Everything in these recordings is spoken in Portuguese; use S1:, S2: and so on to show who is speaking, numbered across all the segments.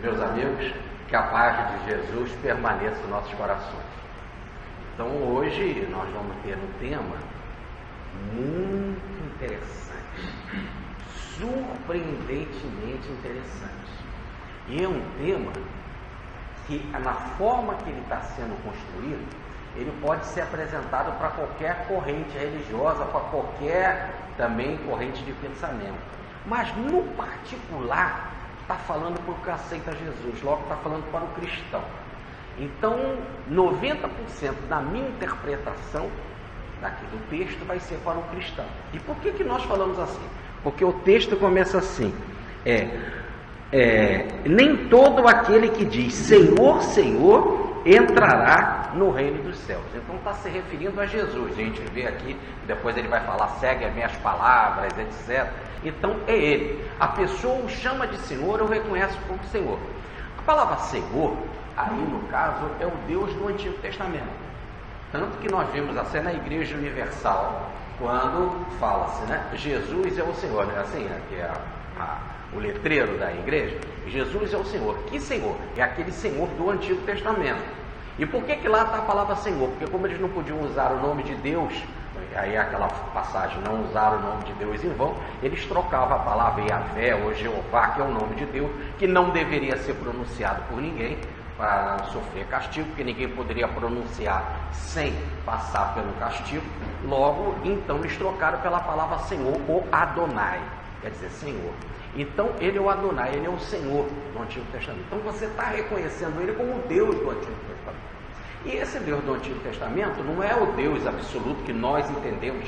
S1: Meus amigos, que a paz de Jesus permaneça em nossos corações. Então hoje nós vamos ter um tema muito interessante, surpreendentemente interessante. E é um tema que, na forma que ele está sendo construído, ele pode ser apresentado para qualquer corrente religiosa, para qualquer também corrente de pensamento. Mas no particular, está falando para o que aceita Jesus, logo está falando para o cristão. Então, 90% da minha interpretação daqui do texto vai ser para o cristão. E por que nós falamos assim? Porque o texto começa assim: nem todo aquele que diz Senhor, Senhor, entrará no reino dos céus. Então está se referindo a Jesus. A gente vê aqui, depois ele vai falar, segue as minhas palavras, etc. Então é ele. A pessoa o chama de Senhor, ou reconhece como Senhor. A palavra Senhor, aí no caso, é o Deus do Antigo Testamento. Tanto que nós vimos assim na Igreja Universal, quando fala-se, né? Jesus é o Senhor, né? Assim, que é o letreiro da igreja. Jesus é o Senhor. Que Senhor? É aquele Senhor do Antigo Testamento. E por que lá está a palavra Senhor? Porque como eles não podiam usar o nome de Deus, aí aquela passagem, não usar o nome de Deus em vão, eles trocavam a palavra Yahvé ou Jeová, que é o nome de Deus, que não deveria ser pronunciado por ninguém, para não sofrer castigo, porque ninguém poderia pronunciar sem passar pelo castigo. Logo, então, eles trocaram pela palavra Senhor, ou Adonai, quer dizer Senhor. Então, ele é o Adonai, ele é o Senhor do Antigo Testamento. Então, você está reconhecendo ele como o Deus do Antigo Testamento. E esse Deus do Antigo Testamento não é o Deus absoluto que nós entendemos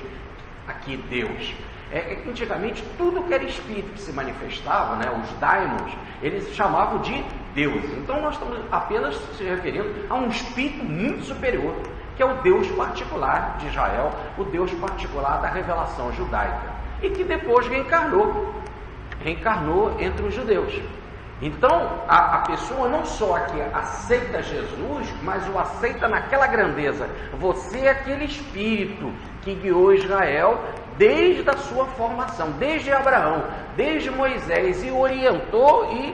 S1: aqui, Deus. É que antigamente tudo que era espírito que se manifestava, né, os daimons, eles chamavam de Deus. Então, nós estamos apenas se referindo a um espírito muito superior, que é o Deus particular de Israel, o Deus particular da revelação judaica, e que depois reencarnou entre os judeus. Então, a pessoa não só aqui aceita Jesus, mas o aceita naquela grandeza. Você é aquele espírito que guiou Israel desde a sua formação, desde Abraão, desde Moisés, e orientou e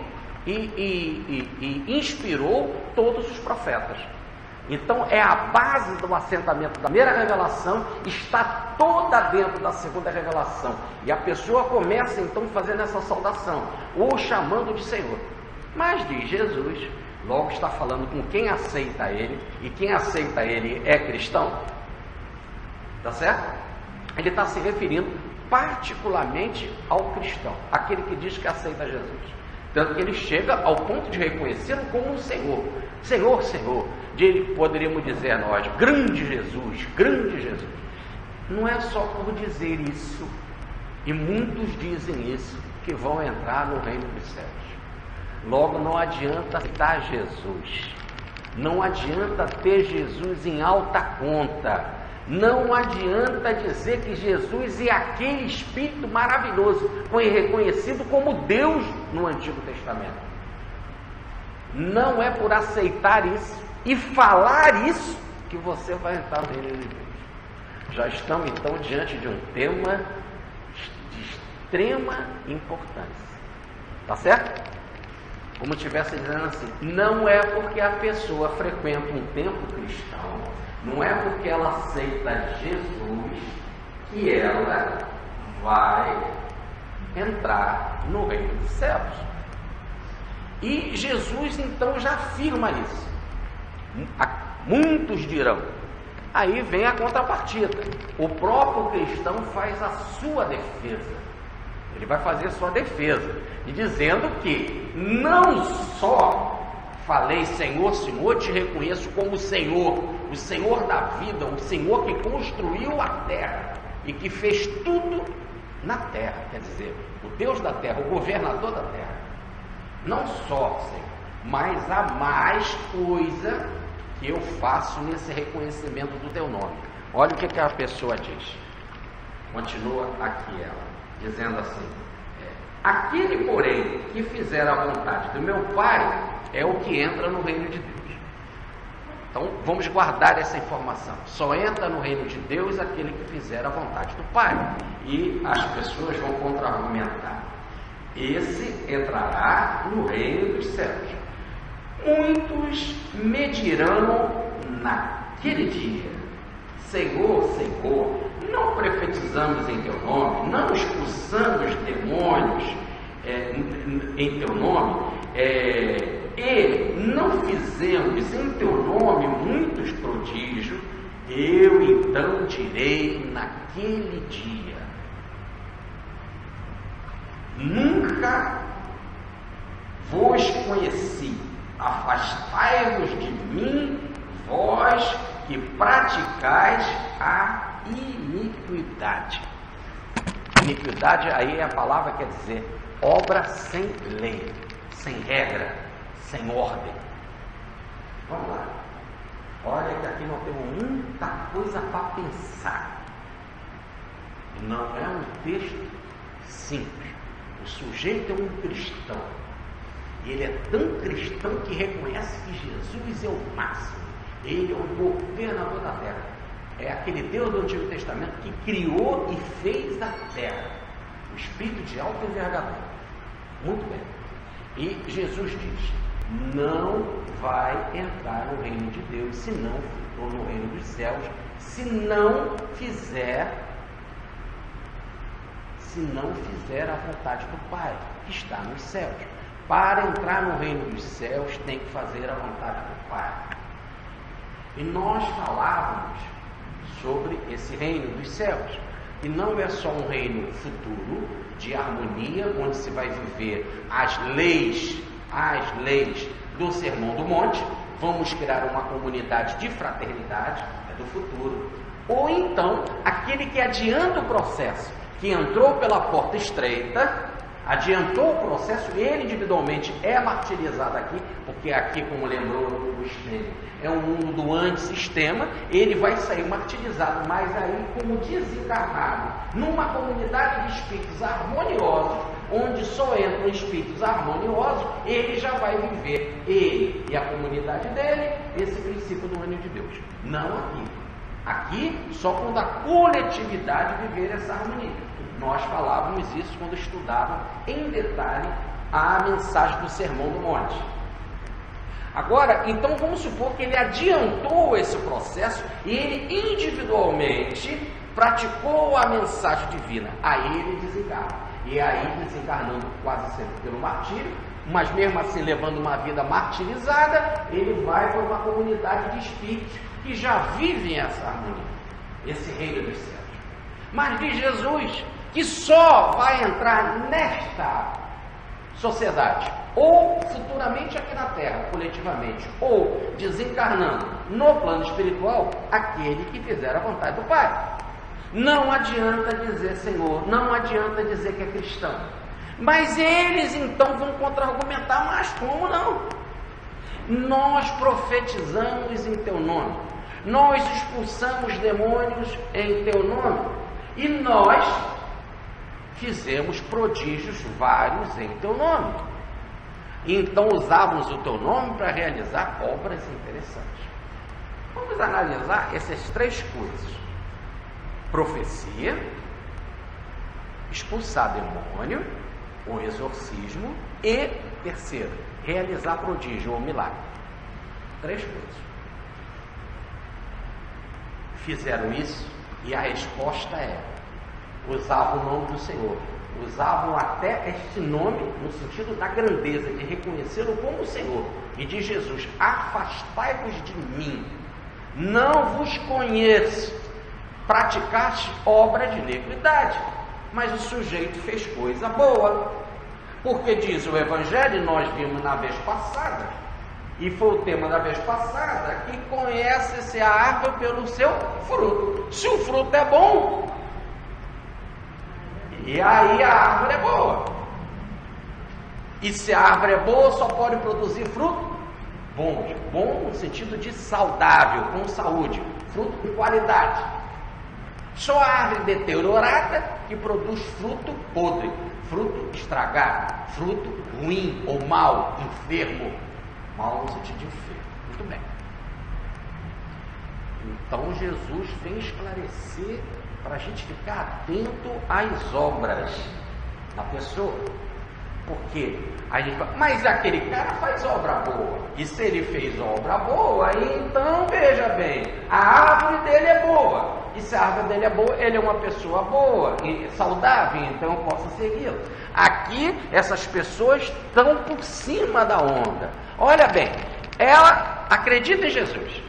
S1: inspirou todos os profetas. Então é a base do assentamento da primeira revelação, está toda dentro da segunda revelação. E a pessoa começa então fazendo essa saudação, ou chamando de Senhor. Mas diz Jesus, logo está falando com quem aceita ele, e quem aceita ele é cristão. Tá certo? Ele está se referindo particularmente ao cristão, aquele que diz que aceita Jesus. Tanto que ele chega ao ponto de reconhecê-lo como um Senhor. Senhor, Senhor. Poderíamos dizer nós, grande Jesus, grande Jesus. Não é só por dizer isso, e muitos dizem isso, que vão entrar no reino dos céus. Logo, não adianta citar Jesus. Não adianta ter Jesus em alta conta. Não adianta dizer que Jesus é aquele Espírito maravilhoso, foi reconhecido como Deus no Antigo Testamento. Não é por aceitar isso e falar isso que você vai entrar no reino de Deus. Já estamos então diante de um tema de extrema importância. Tá certo? Como estivesse dizendo assim, não é porque a pessoa frequenta um templo cristão, não é porque ela aceita Jesus que ela vai entrar no reino dos céus. E Jesus então já afirma isso. Muitos dirão. Aí vem a contrapartida. O próprio cristão faz a sua defesa. Ele vai fazer a sua defesa, e dizendo que não só falei Senhor, Senhor, te reconheço como Senhor, o Senhor da vida, o Senhor que construiu a terra e que fez tudo na terra, quer dizer, o Deus da terra, o governador da terra. Não só, Senhor, mas há mais coisa que eu faço nesse reconhecimento do teu nome. Olha o que a pessoa diz. Continua aqui ela, dizendo assim: aquele, porém, que fizer a vontade do meu Pai é o que entra no reino de Deus. Então, vamos guardar essa informação. Só entra no reino de Deus aquele que fizer a vontade do Pai. E as pessoas vão contra-argumentar. esse entrará no reino dos céus. Muitos me dirão naquele dia: Senhor, Senhor, não profetizamos em teu nome, não expulsamos demônios em teu nome, e não fizemos em teu nome muitos prodígios? Eu então direi naquele dia: nunca vos conheci, afastai-vos de mim, vós que praticais a iniquidade. Iniquidade aí é a palavra que quer dizer obra sem lei, sem regra, sem ordem. Vamos lá. Olha que aqui nós temos muita coisa para pensar. Não é um texto simples. O sujeito é um cristão. E ele é tão cristão que reconhece que Jesus é o máximo. Ele é o governador da terra. É aquele Deus do Antigo Testamento que criou e fez a terra. O espírito de alta envergadura. Muito bem. E Jesus diz: não vai entrar no reino de Deus, ou no reino dos céus, se não fizer a vontade do Pai, que está nos céus. Para entrar no reino dos céus, tem que fazer a vontade do Pai. E nós falávamos sobre esse reino dos céus. E não é só um reino futuro, de harmonia, onde se vai viver as leis do Sermão do Monte. Vamos criar uma comunidade de fraternidade, é do futuro. Ou então, aquele que adianta o processo, que entrou pela porta estreita, adiantou o processo, ele individualmente é martirizado aqui, porque aqui, como lembrou o Estênio, é um mundo do antissistema, ele vai sair martirizado, mas aí como desencarnado, numa comunidade de espíritos harmoniosos, onde só entram espíritos harmoniosos, ele já vai viver, ele e a comunidade dele, esse princípio do reino de Deus. Não aqui. Aqui, só quando a coletividade viver essa harmonia. Nós falávamos isso quando estudávamos em detalhe a mensagem do Sermão do Monte. Agora, então vamos supor que ele adiantou esse processo e ele individualmente praticou a mensagem divina. Aí ele desencarna. E aí, desencarnando quase sempre pelo martírio, mas mesmo assim levando uma vida martirizada, ele vai para uma comunidade de espíritos que já vivem essa harmonia, esse reino dos céus. Mas diz Jesus que só vai entrar nesta sociedade, ou futuramente aqui na Terra, coletivamente, ou desencarnando no plano espiritual, aquele que fizer a vontade do Pai. Não adianta dizer Senhor, não adianta dizer que é cristão. Mas eles então vão contra-argumentar, mas como não? Nós profetizamos em teu nome, nós expulsamos demônios em teu nome, e nós fizemos prodígios vários em teu nome. Então usávamos o teu nome para realizar obras interessantes. Vamos analisar essas três coisas: profecia, expulsar demônio, o exorcismo, e terceiro, realizar prodígio ou milagre. Três coisas. Fizeram isso e a resposta é: usavam o nome do Senhor, usavam até este nome no sentido da grandeza, de reconhecê-lo como Senhor, e de Jesus: afastai-vos de mim, não vos conheço, praticaste obra de iniquidade. Mas o sujeito fez coisa boa, porque diz o Evangelho, e nós vimos na vez passada, e foi o tema da vez passada, que conhece-se a árvore pelo seu fruto. Se o fruto é bom, e aí a árvore é boa. E se a árvore é boa, só pode produzir fruto bom. Bom no sentido de saudável, com saúde, fruto com qualidade. Só a árvore deteriorada que produz fruto podre, fruto estragado, fruto ruim ou mau, enfermo. Mau no sentido de enfermo. Muito bem. Então Jesus vem esclarecer para a gente ficar atento às obras da pessoa. Porque a gente fala, mas aquele cara faz obra boa. E se ele fez obra boa, então veja bem, a árvore dele é boa. E se a árvore dele é boa, ele é uma pessoa boa e saudável, então eu posso segui-lo. Aqui, essas pessoas estão por cima da onda. Olha bem, ela acredita em Jesus.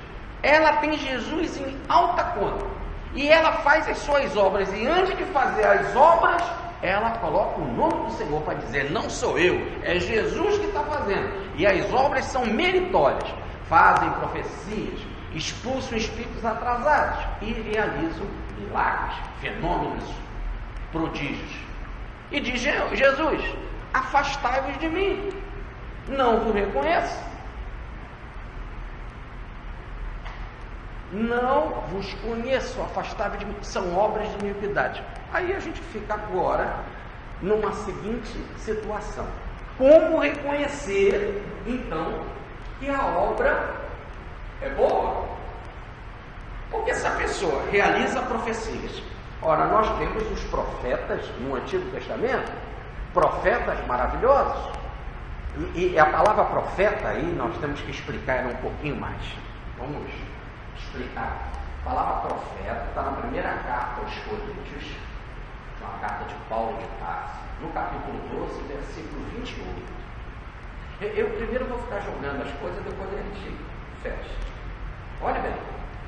S1: Ela tem Jesus em alta conta. E ela faz as suas obras. E antes de fazer as obras, ela coloca o nome do Senhor para dizer, não sou eu, é Jesus que está fazendo. E as obras são meritórias. Fazem profecias, expulsam espíritos atrasados e realizam milagres, fenômenos, prodígios. E diz Jesus, afastai-vos de mim, não vos reconheço. Não vos conheço, afastai-vos de mim, são obras de iniquidade. Aí a gente fica agora numa seguinte situação. Como reconhecer, então, que a obra é boa? Porque essa pessoa realiza profecias. Ora, nós temos os profetas no Antigo Testamento, profetas maravilhosos. E a palavra profeta aí, nós temos que explicar ela um pouquinho mais. Vamos explicar. A palavra profeta está na primeira carta aos Coríntios, uma carta de Paulo de Tarso, no capítulo 12, versículo 28. Eu primeiro vou ficar jogando as coisas, depois a gente fecha. Olha bem,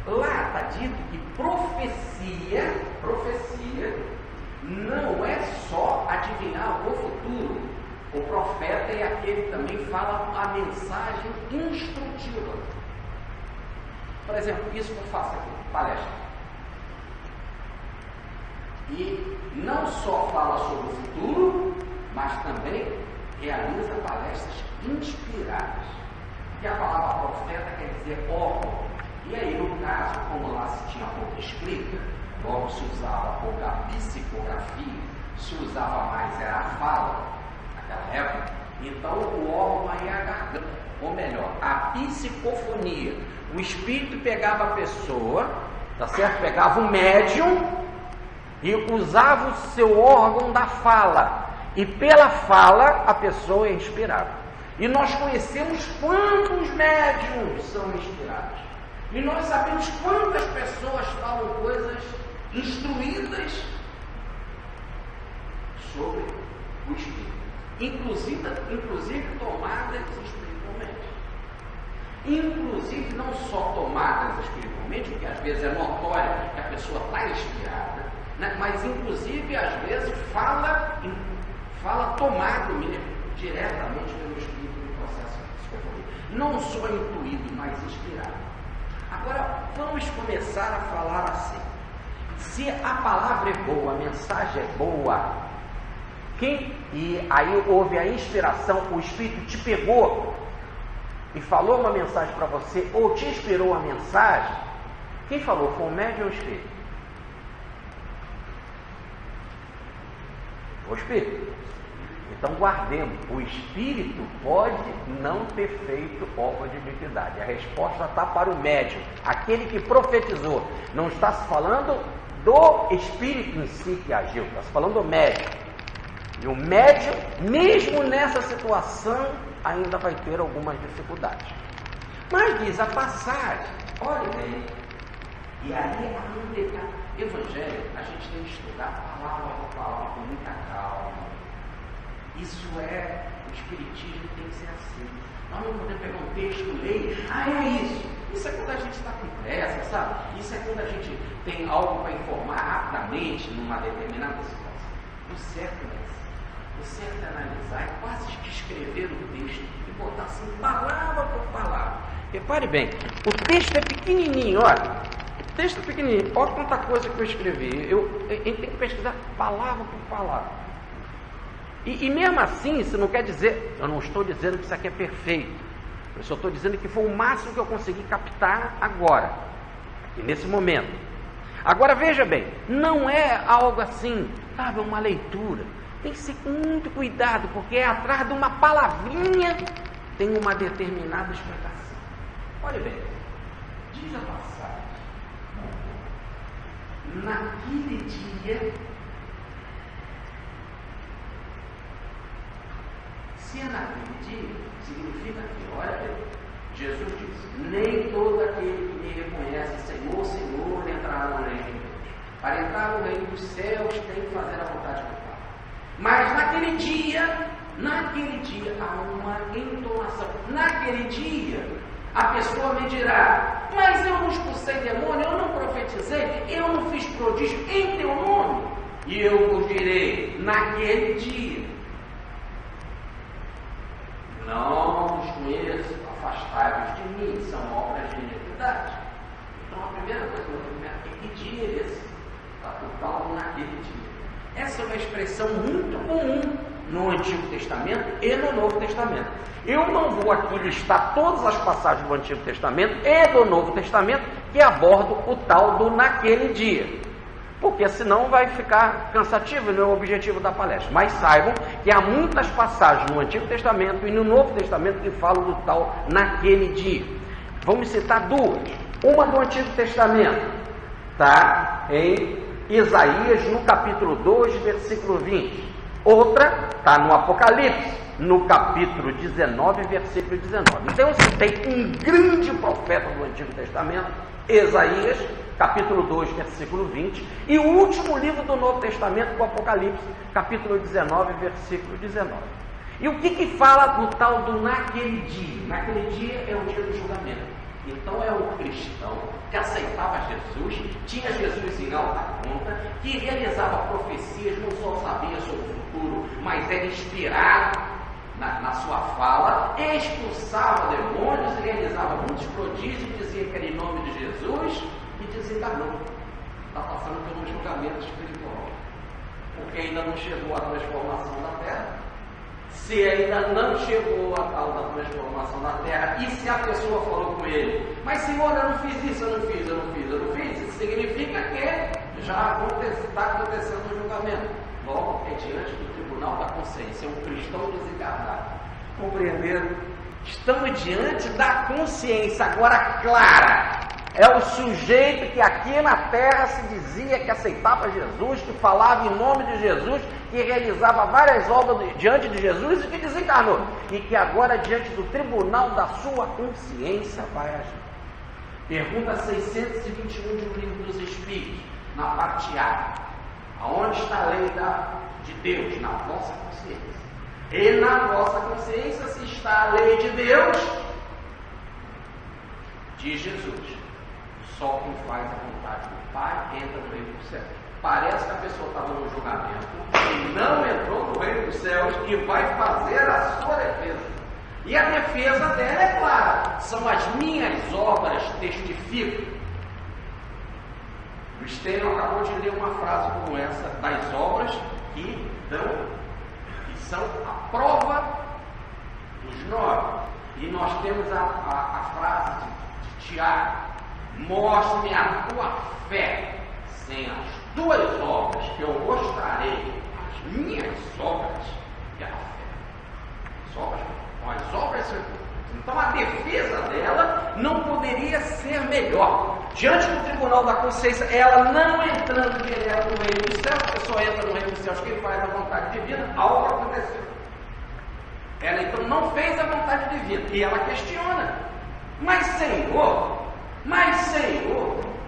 S1: lá está dito que profecia não é só adivinhar o futuro. O profeta é aquele que também fala a mensagem instrutiva. Por exemplo, isso que eu faço aqui, palestra. E não só fala sobre o futuro, mas também realiza palestras inspiradas. E a palavra profeta quer dizer órgão. E aí, no caso, como lá se tinha pouca escrita, logo se usava pouca psicografia, se usava mais era a fala, naquela época, então o órgão aí é a garganta, ou melhor, a psicofonia. O espírito pegava a pessoa, tá certo? Pegava o médium e usava o seu órgão da fala, e pela fala a pessoa é inspirada. E nós conhecemos quantos médiums são inspirados, e nós sabemos quantas pessoas falam coisas instruídas sobre o espírito, inclusive tomadas espiritualmente. Inclusive não só tomadas espiritualmente, porque às vezes é notório que a pessoa está inspirada, né? Mas inclusive às vezes fala tomado diretamente pelo espírito no processo de psicofonia. Não só intuído, mas inspirado. Agora vamos começar a falar assim. Se a palavra é boa, a mensagem é boa, e aí houve a inspiração, o espírito te pegou e falou uma mensagem para você, ou te inspirou a mensagem, quem falou? Foi o médium ou o espírito? O espírito. Então guardemos, o espírito pode não ter feito obra de iniquidade. A resposta está para o médium, aquele que profetizou. Não está se falando do espírito em si que agiu, está se falando do médium. E o médium, mesmo nessa situação, ainda vai ter algumas dificuldades. Mas diz a passagem, olha bem, e aí a evangelho, a gente tem que estudar palavra por palavra com muita calma. Isso o espiritismo tem que ser assim. Nós não podemos pegar um texto, ler, é isso. Isso é quando a gente está com pressa, sabe? Isso é quando a gente tem algo para informar rapidamente numa determinada situação. O certo é isso. O certo é analisar, é quase que escrever o texto e botar assim, palavra por palavra. Repare bem, o texto é pequenininho, olha. O texto é pequenininho. Olha quanta coisa que eu escrevi. Eu tenho que pesquisar palavra por palavra. E mesmo assim, isso não quer dizer, eu não estou dizendo que isso aqui é perfeito. Eu só estou dizendo que foi o máximo que eu consegui captar agora, e nesse momento. Agora veja bem, não é algo assim, sabe, uma leitura. Tem que ser com muito cuidado, porque atrás de uma palavrinha tem uma determinada explicação. Olha bem, diz a passagem, naquele dia Se é naquele dia, significa que, olha bem, Jesus disse, nem todo aquele que me reconhece Senhor, Senhor, entrará no reino de Deus. Para entrar no reino dos céus, tem que fazer a vontade do Pai. Mas naquele dia há uma entonação. Naquele dia, a pessoa me dirá, mas eu não expulsei demônio, eu não profetizei, eu não fiz prodígio em teu nome. E eu vos direi, naquele dia, não vos conheço, afastai-vos de mim, são obras de iniquidade. Então a primeira coisa que eu vou perguntar é que dia é esse? Está por tal naquele dia. Essa é uma expressão muito comum no Antigo Testamento e no Novo Testamento. Eu não vou aqui listar todas as passagens do Antigo Testamento e do Novo Testamento que abordam o tal do naquele dia, porque senão vai ficar cansativo, não é o objetivo da palestra. Mas saibam que há muitas passagens no Antigo Testamento e no Novo Testamento que falam do tal naquele dia. Vamos citar duas. Uma do Antigo Testamento, está em Isaías, no capítulo 2, versículo 20. Outra está no Apocalipse, no capítulo 19, versículo 19. Então eu citei um grande profeta do Antigo Testamento, Isaías, capítulo 2, versículo 20, e o último livro do Novo Testamento, o Apocalipse, capítulo 19, versículo 19. E o que fala do tal do naquele dia? Naquele dia é o dia do julgamento. Então é o cristão que aceitava Jesus, tinha Jesus em alta conta, que realizava profecias, não só sabia sobre o futuro, mas era inspirado na sua fala, expulsava demônios, realizava muitos prodígios, dizia que era em nome de Jesus e desencarnou. Está passando por um julgamento espiritual, porque ainda não chegou a transformação da terra. Se ainda não chegou a tal da transformação da terra, e se a pessoa falou com ele, mas Senhor, eu não fiz isso, eu não fiz, isso significa que já está acontecendo o julgamento. Logo, é diante do tribunal da consciência, é um cristão desencarnado. Compreenderam? Estamos diante da consciência agora clara. É o sujeito que aqui na terra se dizia que aceitava Jesus, que falava em nome de Jesus, que realizava várias obras diante de Jesus e que desencarnou. E que agora, diante do tribunal da sua consciência, vai agir. Pergunta 621 do Livro dos Espíritos, na parte A. Aonde está a lei de Deus? Na vossa consciência. E na vossa consciência, se está a lei de Deus, diz Jesus. Só quem faz a vontade do Pai entra no reino dos céus. Parece que a pessoa estava no julgamento e não entrou no reino dos céus e vai fazer a sua defesa. E a defesa dela é clara: são as minhas obras testificam. O Stênio acabou de ler uma frase como essa, das obras que são a prova dos 9. E nós temos a frase de Tiago: mostre-me a tua fé sem as tuas obras, que eu mostrarei as minhas obras pela fé. As obras são importantes. Então a defesa dela não poderia ser melhor. Diante do tribunal da consciência, ela não entrando direto no reino dos céus, a pessoa entra no reino dos céus, quem faz a vontade divina, algo aconteceu. Ela então não fez a vontade divina. E ela questiona: mas Senhor,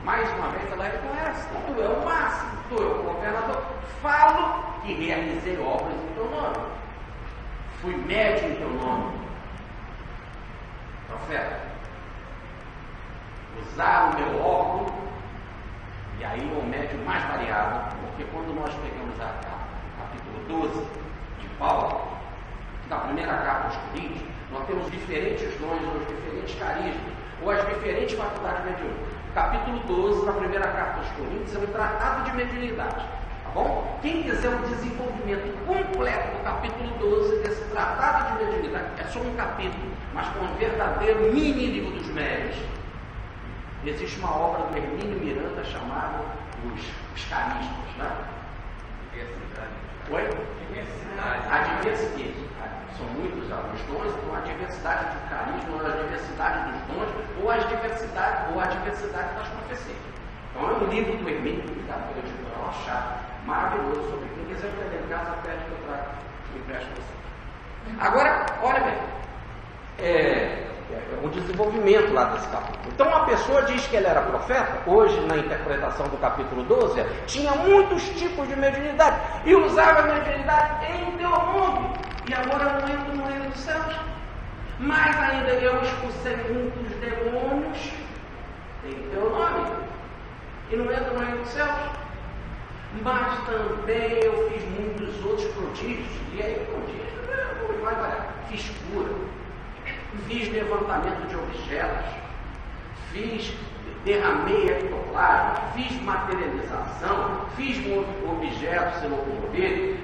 S1: mais uma vez ela reconhece: tu é o máximo, tu é o governador. Falo que realizei obras em teu nome, fui médium em teu nome, profeta. Usar o meu órgão, e aí o médium mais variado, porque quando nós pegamos o capítulo 12 de Paulo, na primeira carta aos Coríntios, nós temos diferentes dons, ou diferentes carismas, ou as diferentes faculdades mediúnicas. O capítulo 12 da primeira carta aos Coríntios é um tratado de mediunidade, tá bom? Quem quiser um desenvolvimento completo do capítulo 12 desse tratado de mediunidade, é só um capítulo, mas com um verdadeiro mini livro dos médiuns. Existe uma obra do Hermínio Miranda chamada Os Carismas, né? Diversidade. Oi? Diversidade. A diversidade. São muitos os dons, então a diversidade do carisma, ou a diversidade dos dons, ou a diversidade das profecias. Então é um livro do Hermínio, publicado pela editora Machado, maravilhoso, sobre quem quiser aprender em casa, pede que eu trago, eu empresto você. Agora, olha bem, o desenvolvimento lá desse capítulo. Então, a pessoa diz que ele era profeta, hoje, na interpretação do capítulo 12, tinha muitos tipos de mediunidade, e usava a mediunidade em teu nome, e agora não entro no reino dos céus. Mas ainda eu expulsei muitos demônios em teu nome, e não entro no reino dos céus. Mas também eu fiz muitos outros prodígios, e aí prodígios, olha, fiz cura, fiz levantamento de objetos, derramei ectoplasma, fiz materialização, fiz objetos se locomover,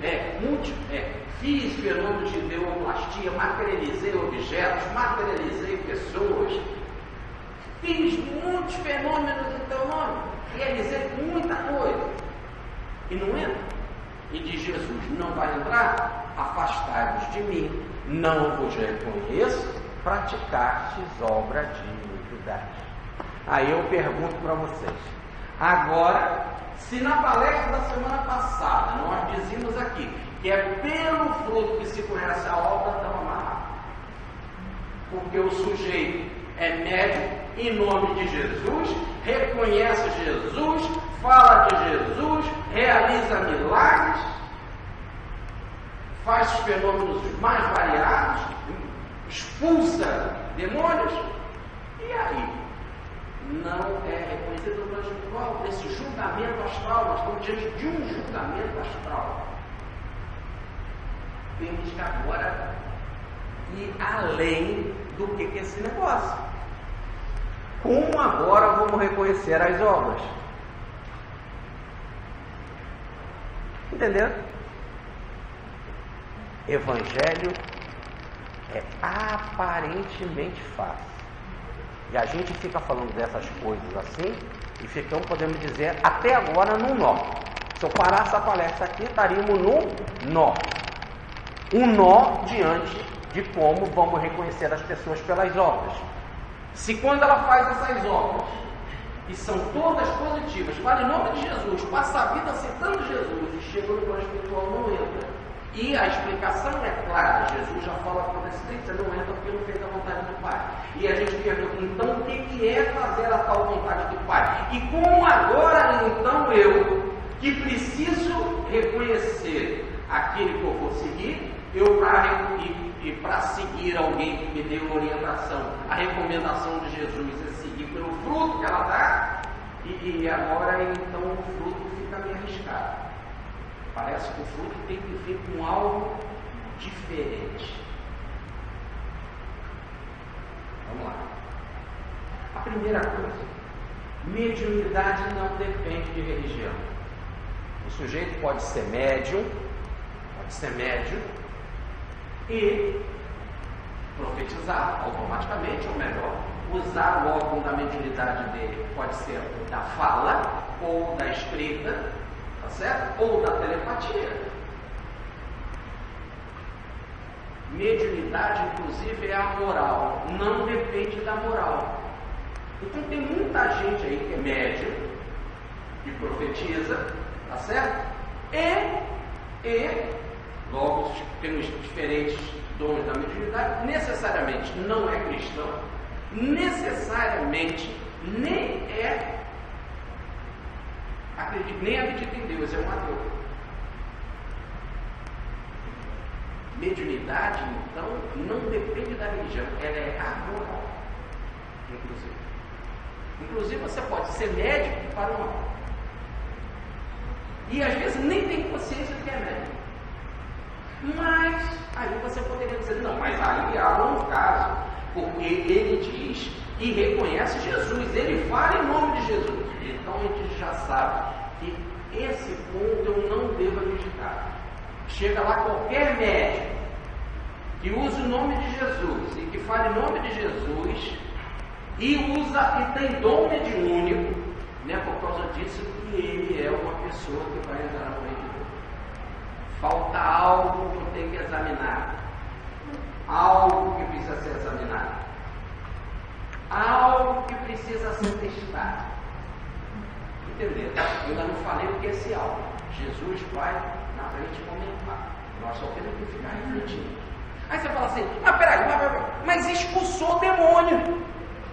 S1: fiz fenômenos de ideoplastia, materializei objetos, materializei pessoas, fiz muitos fenômenos em teu nome, realizei muita coisa. E não entra. E diz Jesus: não vai entrar? Afastai-vos de mim, não vos reconheço, praticastes obra de iniquidade. Aí eu pergunto para vocês, agora, se na palestra da semana passada nós dizíamos aqui que é pelo fruto que se conhece a obra, estamos amarrados, porque o sujeito é médico em nome de Jesus, reconhece Jesus, fala de Jesus, realiza milagres, faz os fenômenos mais variados, expulsa demônios, e aí não é reconhecido no plano espiritual. Esse julgamento astral, nós estamos diante de um julgamento astral. Temos que agora ir além do que é esse negócio. Como agora vamos reconhecer as obras? Entendeu? Evangelho é aparentemente fácil. E a gente fica falando dessas coisas assim, e ficamos, podemos dizer, até agora no nó. Se eu parasse a palestra aqui, estaríamos no nó. Um nó diante de como vamos reconhecer as pessoas pelas obras. Se quando ela faz essas obras, e são todas positivas, fala em nome de Jesus, passa a vida aceitando Jesus, e chega no plano espiritual, não entra. E a explicação é clara, Jesus já fala com antecedência, não entra porque não fez a vontade do Pai. E a gente pergunta, então o que é fazer a tal vontade do Pai? E como agora, então, eu, que preciso reconhecer aquele que eu vou seguir, para seguir alguém que me dê uma orientação, a recomendação de Jesus é seguir pelo fruto que ela dá, e agora então o fruto fica meio arriscado. Parece que o fruto tem que vir com algo diferente. Vamos lá. A primeira coisa, mediunidade não depende de religião. O sujeito pode ser médium e profetizar automaticamente, ou melhor, usar o órgão da mediunidade dele, pode ser da fala, ou da escrita, tá certo? Ou da telepatia. Mediunidade, inclusive, é amoral, não depende da moral. Então tem muita gente aí que é médium, que profetiza, tá certo? E logo temos diferentes dons da mediunidade, necessariamente não é cristão, necessariamente nem acredita em Deus, é um ateu. Mediunidade, então, não depende da religião, ela é amoral, inclusive você pode ser médico para o mal, e às vezes nem tem consciência de que é médico. Mas aí você poderia dizer, não, mas aí há um caso, porque ele diz e reconhece Jesus, ele fala em nome de Jesus. Então a gente já sabe que esse ponto eu não devo acreditar. Chega lá qualquer médico que use o nome de Jesus e que fale em nome de Jesus e tem dom mediúnico, né, por causa disso que ele é uma pessoa que vai entrar no reino de Deus. Falta algo que tem que examinar, algo que precisa ser examinado, algo que precisa ser testado. Entendeu? Eu ainda não falei o que é esse algo. Jesus vai na frente comentar. Nós só temos que ficar refletindo. Aí você fala assim, mas expulsou o demônio.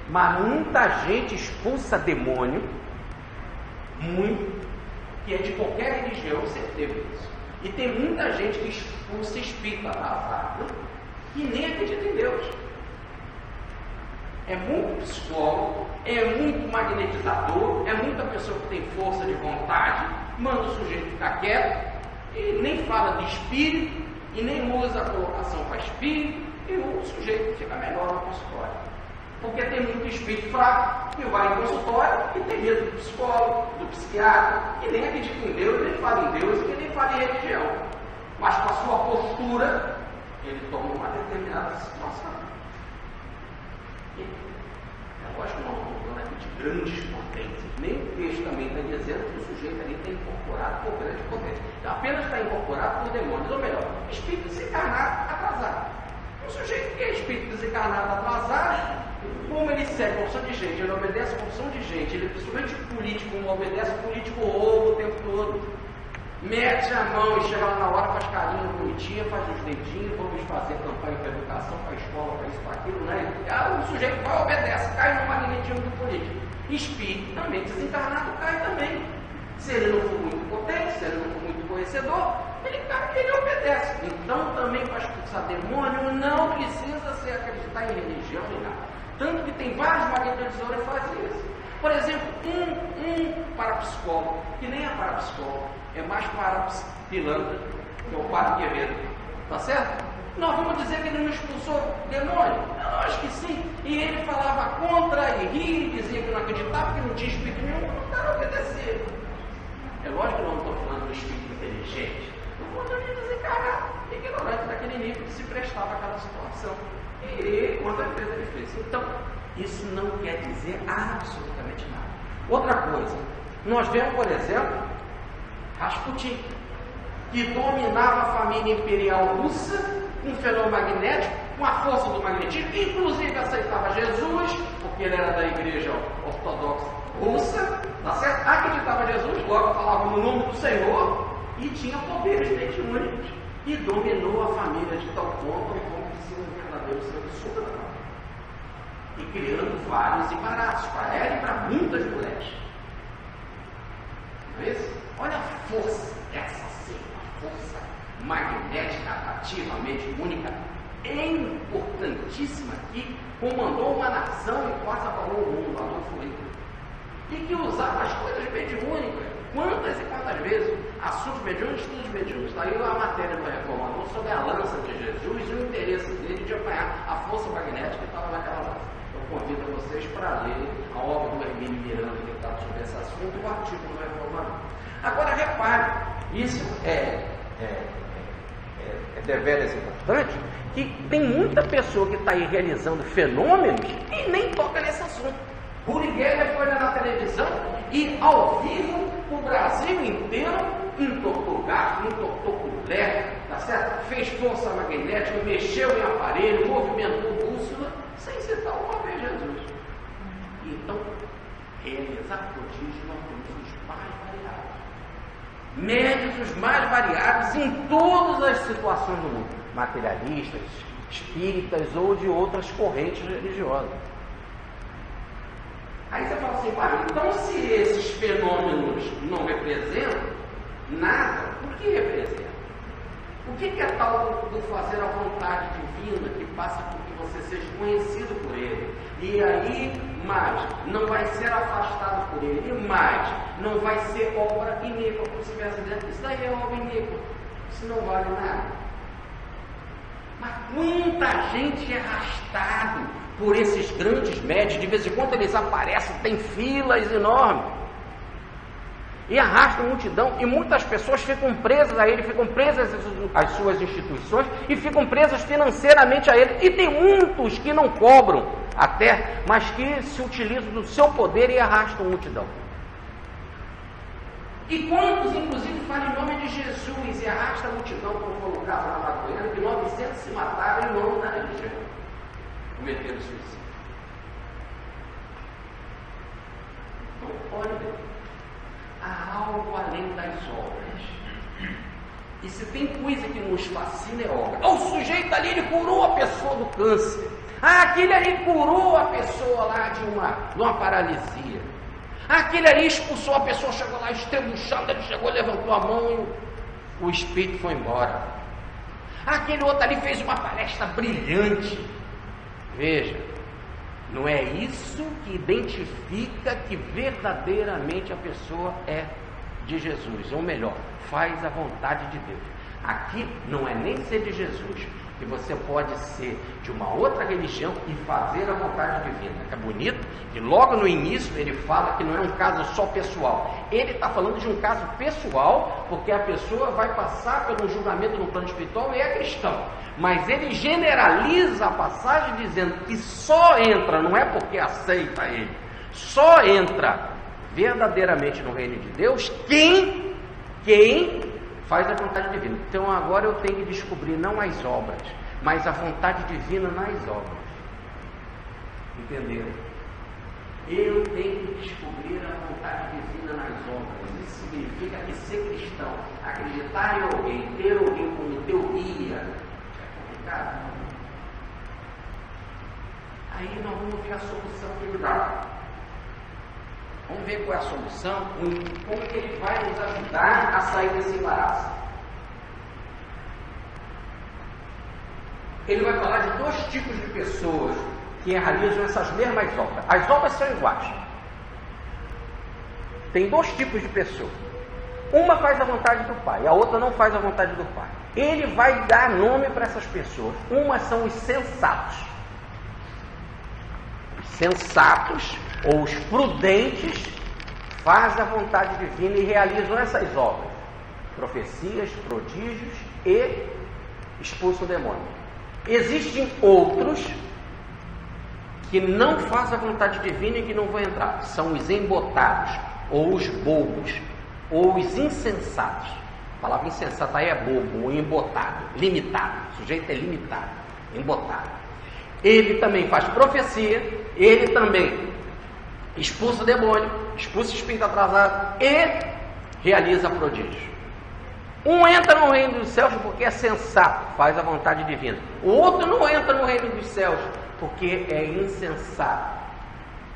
S1: Mas muita gente expulsa demônio, muito, que é de qualquer religião, você teve isso. E tem muita gente que expulsa espírito atrasado, que nem acredita em Deus. É muito psicólogo, é muito magnetizador, é muita pessoa que tem força de vontade, manda o sujeito ficar quieto, e nem fala de espírito, e nem usa a colocação para espírito, e o sujeito fica melhor no consultório. Porque tem muito espírito fraco que vai em consultório e tem medo do psicólogo, do psiquiatra, que nem acredita em Deus, nem fala em Deus, que nem fala em religião. Mas com a sua postura, ele toma uma determinada situação. É lógico que nós estamos falando aqui de grandes potências. Nem o texto também está dizendo que o sujeito ali está incorporado por grandes potências. Apenas está incorporado por demônios, ou melhor, espírito desencarnado atrasado. Um sujeito que é espírito desencarnado atrasado, como ele segue a opção de gente, ele obedece a opção de gente, ele principalmente político, não obedece o político roubo o tempo todo, mete a mão e chega lá na hora, faz carinho bonitinha, faz os dedinhos, vamos fazer campanha para educação, para a escola, para isso, para aquilo, né? O sujeito vai, obedece, cai no magnetismo do político. Espírito também desencarnado cai também. Se ele não for muito potente, se ele não for muito conhecedor, ele cai, ele obedece. Então também para expulsar demônio não precisa se acreditar em religião nem nada. Tanto que tem vários magnetizadores que fazem isso. Por exemplo, um parapsicólogo, que nem é parapsicólogo, é mais pilantra, que é o Padre Quevedo, tá certo? Nós vamos dizer que ele não expulsou demônio? Eu acho que sim. E ele falava contra e ria, dizia que não acreditava, que não tinha espírito nenhum, o cara obedecia. É lógico que eu não estou falando do espírito inteligente, estou falando de desencarnado, ignorante daquele nível que se prestava àquela situação. E quantas vezes ele fez. Então, isso não quer dizer absolutamente nada. Outra coisa, nós vemos, por exemplo, Rasputin, que dominava a família imperial russa, um fenômeno magnético, com a força do magnetismo, inclusive aceitava Jesus, porque ele era da igreja ortodoxa russa, tá certo? Acreditava em Jesus, logo falava no nome do Senhor, e tinha poderes mediúnicos, e dominou a família de tal ponto como se um verdadeiro ser absurdo, e criando vários embaraços para ela e para muitas mulheres. Não é isso? Olha a força dessa sim, a força magnética, ativamente única, é importantíssima, que comandou uma nação e quase abalou o mundo, Adolfo Hitler, e que usava as coisas mediúnicas, quantas e quantas vezes, assuntos mediúnicos, estudos mediúnicos. Está aí a matéria do Reformador sobre a lança de Jesus e o interesse dele de apanhar a força magnética que estava naquela lança. Eu convido a vocês para ler a obra do Hermínio Miranda, que trata sobre esse assunto, e o artigo do Reformador. Agora, repare, isso é deveras importante, que tem muita pessoa que está aí realizando fenômenos e nem toca nesse assunto. Uri Geller foi na televisão e ao vivo o Brasil inteiro entortou gato, entortou colher, tá certo? Fez força magnética, mexeu em aparelho, movimentou bússola, sem citar uma vez Jesus. Então, realizar prodígios nós temos os mais variados. Médios os mais variados em todas as situações do mundo, materialistas, espíritas ou de outras correntes religiosas. Aí você fala assim, então se esses fenômenos não representam nada, o que representa? O que é tal do fazer a vontade divina que passa por que você seja conhecido por ele? E aí, mais, não vai ser afastado por ele, e mais, não vai ser obra iníqua, como se estivesse dizendo, isso daí é obra iníqua, isso não vale nada. Mas muita gente é arrastado por esses grandes médios, de vez em quando eles aparecem, tem filas enormes, e arrastam multidão, e muitas pessoas ficam presas a ele, ficam presas às suas instituições, e ficam presas financeiramente a ele, e tem muitos que não cobram até, mas que se utilizam do seu poder e arrastam multidão. E quantos, inclusive, falam em nome de Jesus e arrastam a multidão, como foi o caso lá na Goiânia, que 900 se mataram em nome da religião, cometeram suicídio. Então, olha, há algo além das obras. E se tem coisa que nos fascina é obra. O sujeito ali, ele curou a pessoa do câncer. Aquele ali curou a pessoa lá de uma paralisia. Aquele ali expulsou a pessoa, chegou lá estrebuchando, ele chegou, levantou a mão e o espírito foi embora. Aquele outro ali fez uma palestra brilhante. Veja, não é isso que identifica que verdadeiramente a pessoa é de Jesus, ou melhor, faz a vontade de Deus. Aqui não é nem ser de Jesus, que você pode ser de uma outra religião e fazer a vontade divina. É bonito que logo no início ele fala que não é um caso só pessoal. Ele está falando de um caso pessoal, porque a pessoa vai passar pelo julgamento no plano espiritual e é cristão. Mas ele generaliza a passagem dizendo que só entra, não é porque aceita ele, só entra verdadeiramente no reino de Deus quem faz a vontade divina. Então agora eu tenho que descobrir não as obras, mas a vontade divina nas obras. Entenderam? Eu tenho que descobrir a vontade divina nas obras. Isso significa que ser cristão, acreditar em alguém, ter alguém como teu guia, é complicado. Aí nós vamos ver a solução que ele dá. Vamos ver qual é a solução, como que ele vai nos ajudar a sair desse embaraço. Ele vai falar de dois tipos de pessoas que realizam essas mesmas obras. As obras são iguais. Tem dois tipos de pessoas. Uma faz a vontade do Pai, a outra não faz a vontade do Pai. Ele vai dar nome para essas pessoas. Umas são os sensatos. Os sensatos ou os prudentes fazem a vontade divina e realizam essas obras, profecias, prodígios e expulsam o demônio. Existem outros que não fazem a vontade divina e que não vão entrar, são os embotados, ou os bobos, ou os insensatos. A palavra insensata aí é bobo, ou embotado, limitado, o sujeito é limitado, embotado. Ele também faz profecia, ele também expulsa o demônio, expulsa o espírito atrasado e realiza prodígio. Um entra no reino dos céus porque é sensato, faz a vontade divina. O outro não entra no reino dos céus porque é insensato,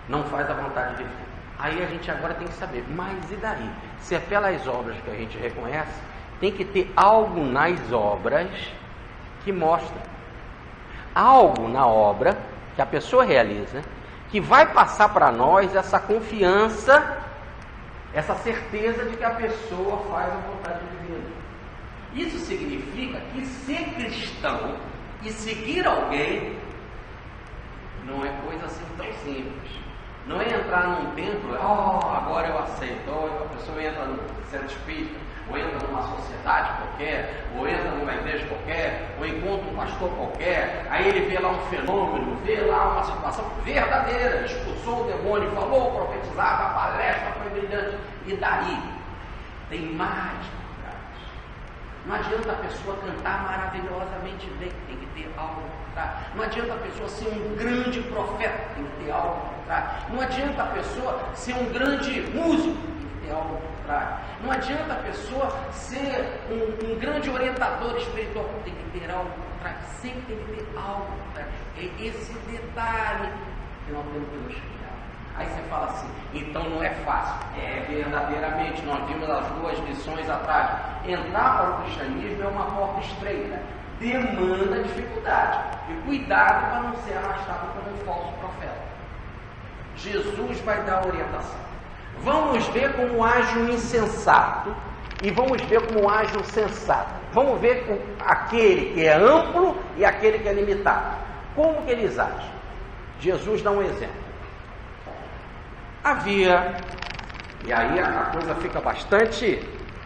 S1: não faz a vontade divina. Aí a gente agora tem que saber, mas e daí? Se é pelas obras que a gente reconhece, tem que ter algo nas obras que mostra. Algo na obra que a pessoa realiza que vai passar para nós essa confiança, essa certeza de que a pessoa faz a vontade divina. Isso significa que ser cristão e seguir alguém não é coisa assim tão simples. Não é entrar num templo, agora eu aceito, ou a pessoa entra no centro espírita, ou entra numa sociedade qualquer, ou entra numa igreja qualquer, ou encontra um pastor qualquer, aí ele vê lá um fenômeno, vê lá uma situação verdadeira, expulsou o demônio, falou, profetizava, a palestra foi brilhante, e daí? Tem mais por trás. Não adianta a pessoa cantar maravilhosamente bem, tem que ter algo por trás. Não adianta a pessoa ser um grande profeta, tem que ter algo por trás. Não adianta a pessoa ser um grande músico, tem que ter algo por trás. Não adianta a pessoa ser um grande orientador espiritual, tem que ter algo por trás. Sempre tem que ter algo por trás. É esse detalhe que nós temos que nos criar. Aí você fala assim, então não é fácil. É verdadeiramente, nós vimos as duas lições atrás. Entrar para o cristianismo é uma porta estreita, demanda dificuldade e cuidado para não ser arrastado como um falso profeta. Jesus vai dar a orientação. Vamos ver como age o insensato e vamos ver como age o sensato. Vamos ver aquele que é amplo e aquele que é limitado. Como que eles agem? Jesus dá um exemplo. Havia, e aí a coisa fica bastante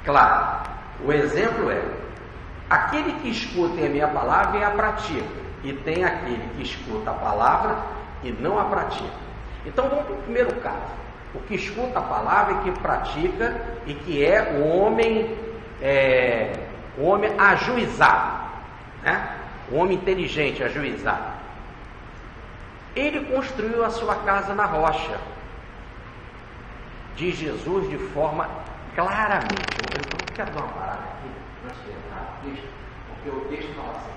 S1: clara. O exemplo é: aquele que escuta a minha palavra e a pratica, e tem aquele que escuta a palavra e não a pratica. Então vamos para o primeiro caso. O que escuta a palavra e que pratica, e que é o homem ajuizado, né? O homem inteligente, ajuizado. Ele construiu a sua casa na rocha. Diz Jesus de forma claramente. Eu quero dar uma parada aqui. antes de entrar no texto, porque o texto fala assim,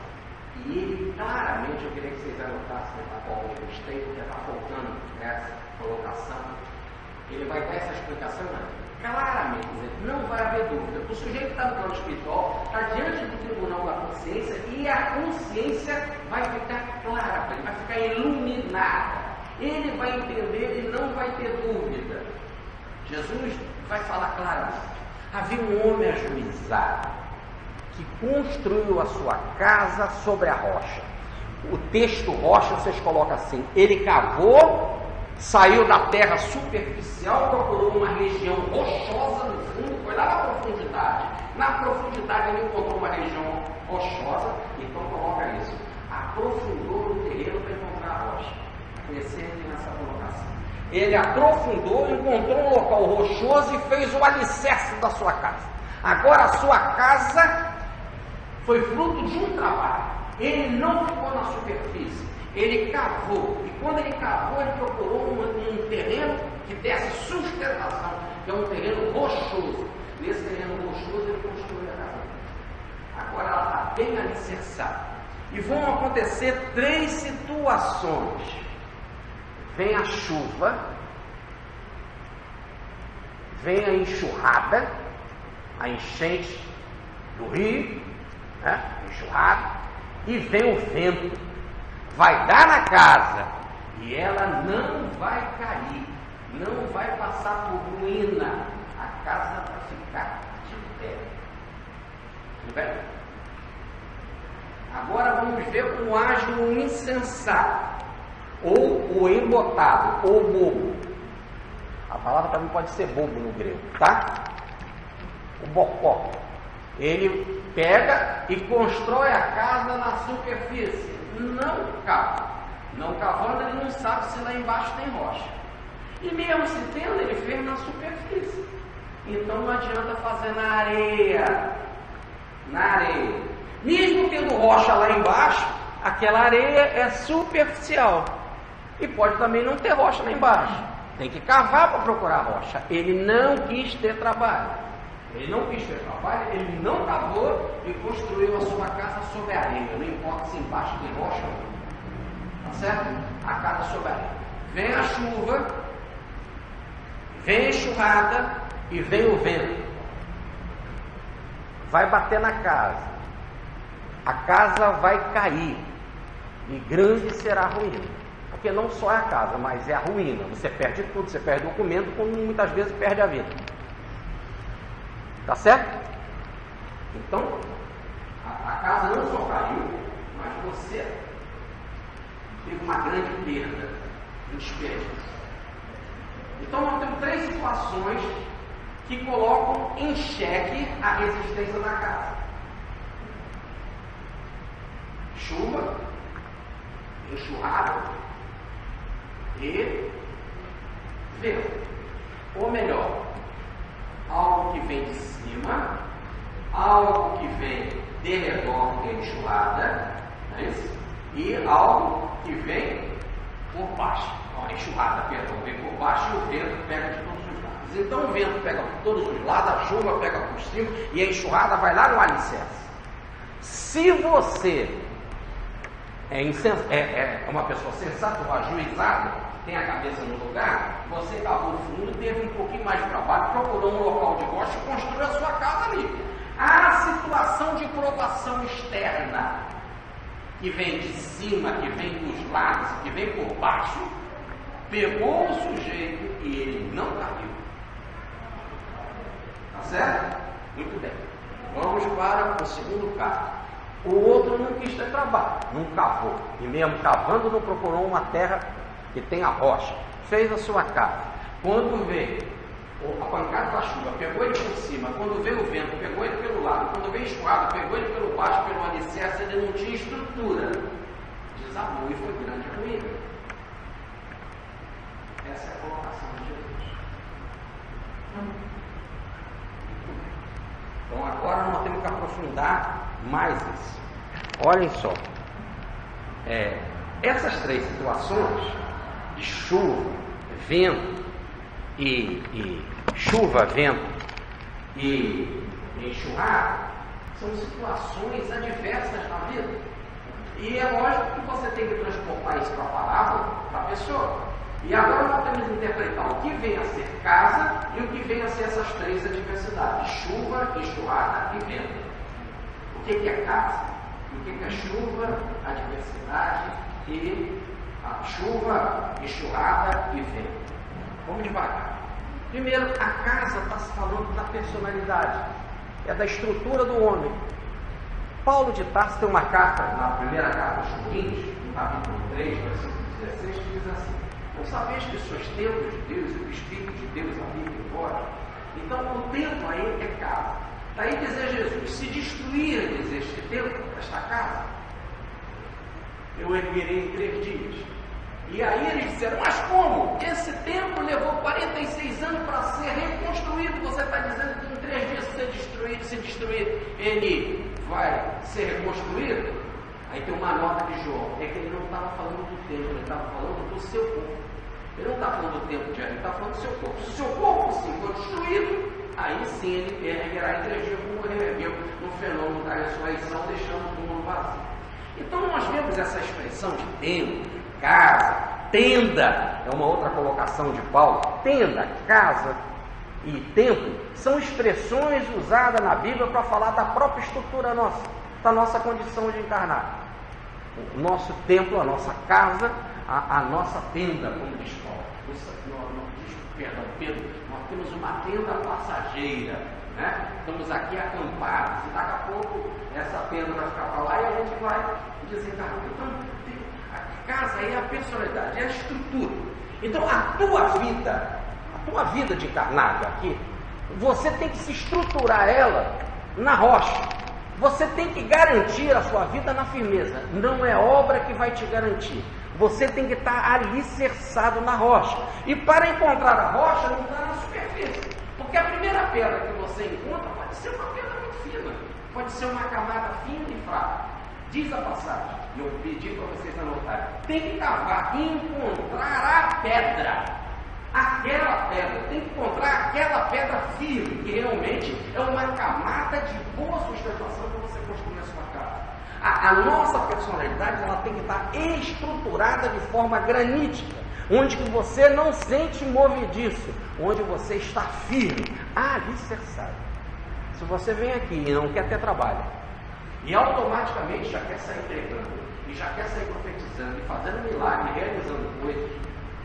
S1: e ele claramente, eu queria que vocês anotassem a qual eu gostei, porque está faltando essa colocação, ele vai dar essa explicação, claramente, não vai haver dúvida. O sujeito está no plano espiritual, está diante do tribunal da consciência, e a consciência vai ficar clara, ele vai ficar iluminada. Ele vai entender e não vai ter dúvida. Jesus vai falar claramente. Havia um homem ajuizado que construiu a sua casa sobre a rocha. O texto rocha vocês colocam assim: ele cavou, saiu da terra superficial, procurou uma região rochosa no fundo, foi lá na profundidade. Na profundidade ele encontrou uma região rochosa, então coloca isso. Aprofundou o terreno para encontrar a rocha. Crescendo nessa colocação. Ele aprofundou, encontrou um local rochoso e fez o alicerce da sua casa. Agora a sua casa foi fruto de um trabalho. Ele não ficou na superfície, ele cavou. E quando ele cavou, ele procurou um terreno que desse sustentação, que é um terreno rochoso. Nesse terreno rochoso ele construiu a casa. Agora ela está bem alicerçada. E vão acontecer 3 situações. Vem a chuva, vem a enxurrada, a enchente do rio, né? Enxurrada, e vem o vento, vai dar na casa, e ela não vai cair, não vai passar por ruína, a casa vai ficar de pé. Tudo bem? Agora vamos ver como age o insensato, ou o embotado, ou bobo. A palavra também pode ser bobo no grego, tá? O bocó. Ele pega e constrói a casa na superfície. Não cava. Não cavando, ele não sabe se lá embaixo tem rocha. E mesmo se tendo, ele fez na superfície. Então não adianta fazer na areia. Na areia. Mesmo tendo rocha lá embaixo, aquela areia é superficial. E pode também não ter rocha lá embaixo. Tem que cavar para procurar rocha. Ele não quis ter trabalho. Ele não quis ter trabalho, ele não cavou e construiu a sua casa sobre a areia. Não importa se embaixo tem rocha ou não. Tá certo? A casa sobre a areia. Vem a chuva, vem a enxurrada e vem o vento. Vai bater na casa. A casa vai cair. E grande será a ruína. Porque não só é a casa, mas é a ruína. Você perde tudo, você perde documento, como muitas vezes perde a vida. Tá certo? Então, a casa não só caiu, mas você teve uma grande perda, um desperdício. Então nós temos 3 situações que colocam em xeque a resistência da casa. Chuva, enxurrada e vento. Ou melhor, algo que vem de cima, algo que vem de redor, que é enxurrada, não é isso? E algo que vem por baixo. Então, a enxurrada, perdão, vem por baixo e o vento pega de todos os lados. Então o vento pega por todos os lados, a chuva pega por cima e a enxurrada vai lá no alicerce. Se você é uma pessoa sensata, ou ajuizada, tem a cabeça no lugar, você cavou fundo, teve um pouquinho mais de trabalho, procurou um local de rocha e construiu a sua casa ali. A situação de provação externa, que vem de cima, que vem dos lados, que vem por baixo, pegou o sujeito e ele não caiu. Tá certo? Muito bem. Vamos para o segundo caso. O outro não quis ter trabalho, não cavou. E mesmo cavando, não procurou uma terra que tenha rocha. Fez a sua casa. Quando veio a pancada da chuva, pegou ele por cima. Quando veio o vento, pegou ele pelo lado. Quando veio enxurrada, pegou ele pelo baixo, pelo alicerce. Ele não tinha estrutura. Desabou e foi grande ruína. Essa é a colocação de Jesus. Então agora nós temos que aprofundar mais isso. Olhem só, essas 3 situações de chuva, vento e chuva, vento e enxurrada São situações adversas na vida. E é lógico que você tem que transportar isso para a parábola, para a pessoa. E agora nós temos que interpretar o que vem a ser casa e o que vem a ser essas três adversidades: chuva, enxurrada e vento. O que é casa? O que é chuva, adversidade e a chuva, enxurrada e vento? Vamos devagar. Primeiro, a casa está se falando da personalidade, é da estrutura do homem. Paulo de Tarso tem uma carta, na primeira carta aos Coríntios, no capítulo 3, versículo 16, que diz assim: não sabeis que sois templo de Deus e o Espírito de Deus habita em vós? Então o templo aí é casa. Daí dizer Jesus: se destruirdes este templo, esta casa, eu erguerei em 3 dias. E aí eles disseram: mas como? Esse templo levou 46 anos para ser reconstruído. Você está dizendo que em 3 dias se destruir, ele vai ser reconstruído? Aí tem uma nota de João, é que ele não estava falando do templo, ele estava falando do seu corpo. Ele não está falando do templo de Ele, ele está falando do seu corpo. Se o seu corpo sim for destruído, aí sim ele erguerá em 3 dias, como ele ergueu no fenômeno da ressurreição, deixando o mundo vazio. Então nós vemos essa expressão de templo, casa, tenda, é uma outra colocação de Paulo. Tenda, casa e templo são expressões usadas na Bíblia para falar da própria estrutura nossa, da nossa condição de encarnar. O nosso templo, a nossa casa, a nossa tenda, como diz Paulo. Perdão, Pedro, nós temos uma tenda passageira, né? Estamos aqui acampados, e daqui a pouco essa tenda vai ficar para lá e a gente vai desencarnar. Então, a casa é a personalidade, é a estrutura. Então, a tua vida de encarnado aqui, você tem que se estruturar ela na rocha. Você tem que garantir a sua vida na firmeza. Não é obra que vai te garantir. Você tem que estar alicerçado na rocha. E para encontrar a rocha, não está na superfície. Porque a primeira pedra que você encontra pode ser uma pedra muito fina. Pode ser uma camada fina e fraca. Diz a passagem, e eu pedi para vocês anotarem: tem que cavar e encontrar a pedra. Aquela pedra, tem que encontrar aquela pedra firme, que realmente é uma camada de boa sustentação para você construir a sua casa. A nossa personalidade, ela tem que estar estruturada de forma granítica, onde que você não sente movediço, onde você está firme, alicerçado. Se você vem aqui e não quer ter trabalho, e automaticamente já quer sair pregando, e já quer sair profetizando, e fazendo milagre, realizando coisas,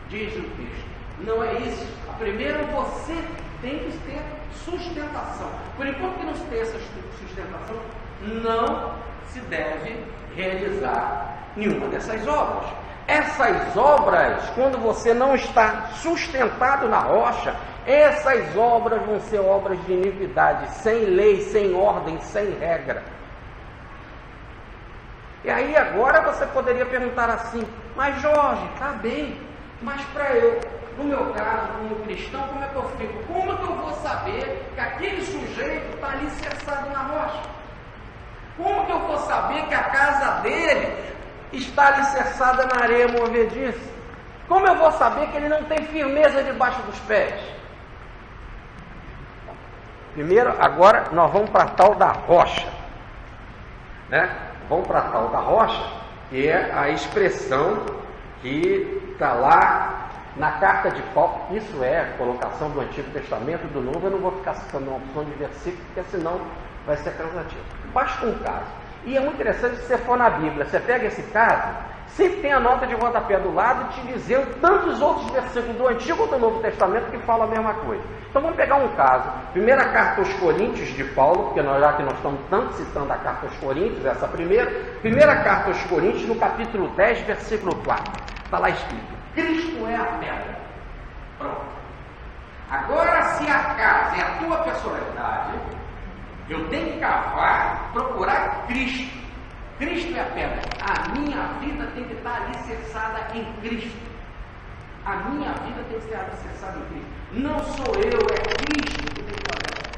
S1: diz o texto, não é isso. Primeiro você tem que ter sustentação. Por enquanto que não se tem essa sustentação, não se deve realizar nenhuma dessas obras. Essas obras, quando você não está sustentado na rocha, essas obras vão ser obras de iniquidade, sem lei, sem ordem, sem regra. E aí agora você poderia perguntar assim: mas Jorge, está bem, mas para eu, no meu caso, como cristão, como é que eu fico? Como que eu vou saber que aquele sujeito está alicerçado na rocha? Como que eu vou saber que a casa dele está alicerçada na areia movediça? Como eu vou saber que ele não tem firmeza debaixo dos pés? Primeiro, agora nós vamos para a tal da rocha, né? Vamos para a tal da rocha, que é a expressão que está lá na carta de Paulo. Isso é a colocação do Antigo Testamento e do Novo. Eu não vou ficar citando uma opção de versículo, porque senão vai ser cansativo. Basta um caso. E é muito interessante se você for na Bíblia, você pega esse caso, sempre tem a nota de rodapé do lado te dizendo tantos outros versículos do Antigo ou do Novo Testamento que falam a mesma coisa. Então vamos pegar um caso. Primeira carta aos Coríntios de Paulo, porque já que nós estamos tanto citando a carta aos Coríntios, essa primeira carta aos Coríntios, no capítulo 10, versículo 4. Está lá escrito: Cristo é a pedra. Pronto. Agora, se a casa é a tua personalidade, eu tenho que cavar, procurar Cristo. Cristo é a pedra. A minha vida tem que estar alicerçada em Cristo. A minha vida tem que ser alicerçada em Cristo. Não sou eu, é Cristo que tem que fazer.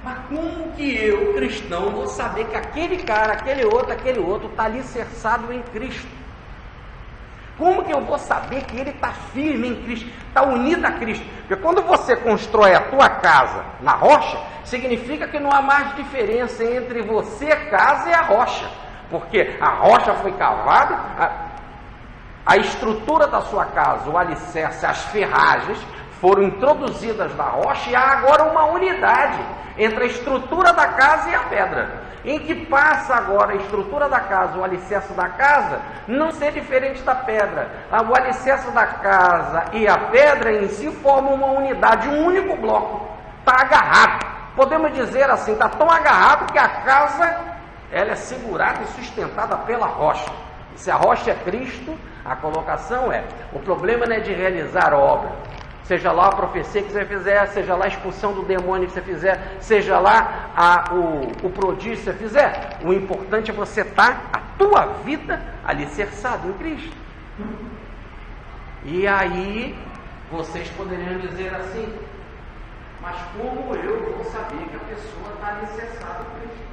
S1: Mas como que eu, cristão, vou saber que aquele cara, aquele outro está alicerçado em Cristo? Como que eu vou saber que ele está firme em Cristo, está unido a Cristo? Porque quando você constrói a tua casa na rocha, significa que não há mais diferença entre você, a casa, e a rocha. Porque a rocha foi cavada, a estrutura da sua casa, o alicerce, as ferragens foram introduzidas na rocha e há agora uma unidade entre a estrutura da casa e a pedra. Em que passa agora a estrutura da casa, o alicerce da casa, não ser diferente da pedra. O alicerce da casa e a pedra em si formam uma unidade, um único bloco. Está agarrado. Podemos dizer assim, está tão agarrado que a casa ela é segurada e sustentada pela rocha. E se a rocha é Cristo, a colocação é: o problema não é de realizar obra. Seja lá a profecia que você fizer, seja lá a expulsão do demônio que você fizer, seja lá o prodígio que você fizer. O importante é você estar, a tua vida, alicerçada em Cristo. E aí, vocês poderiam dizer assim: mas como eu vou saber que a pessoa está alicerçada em Cristo?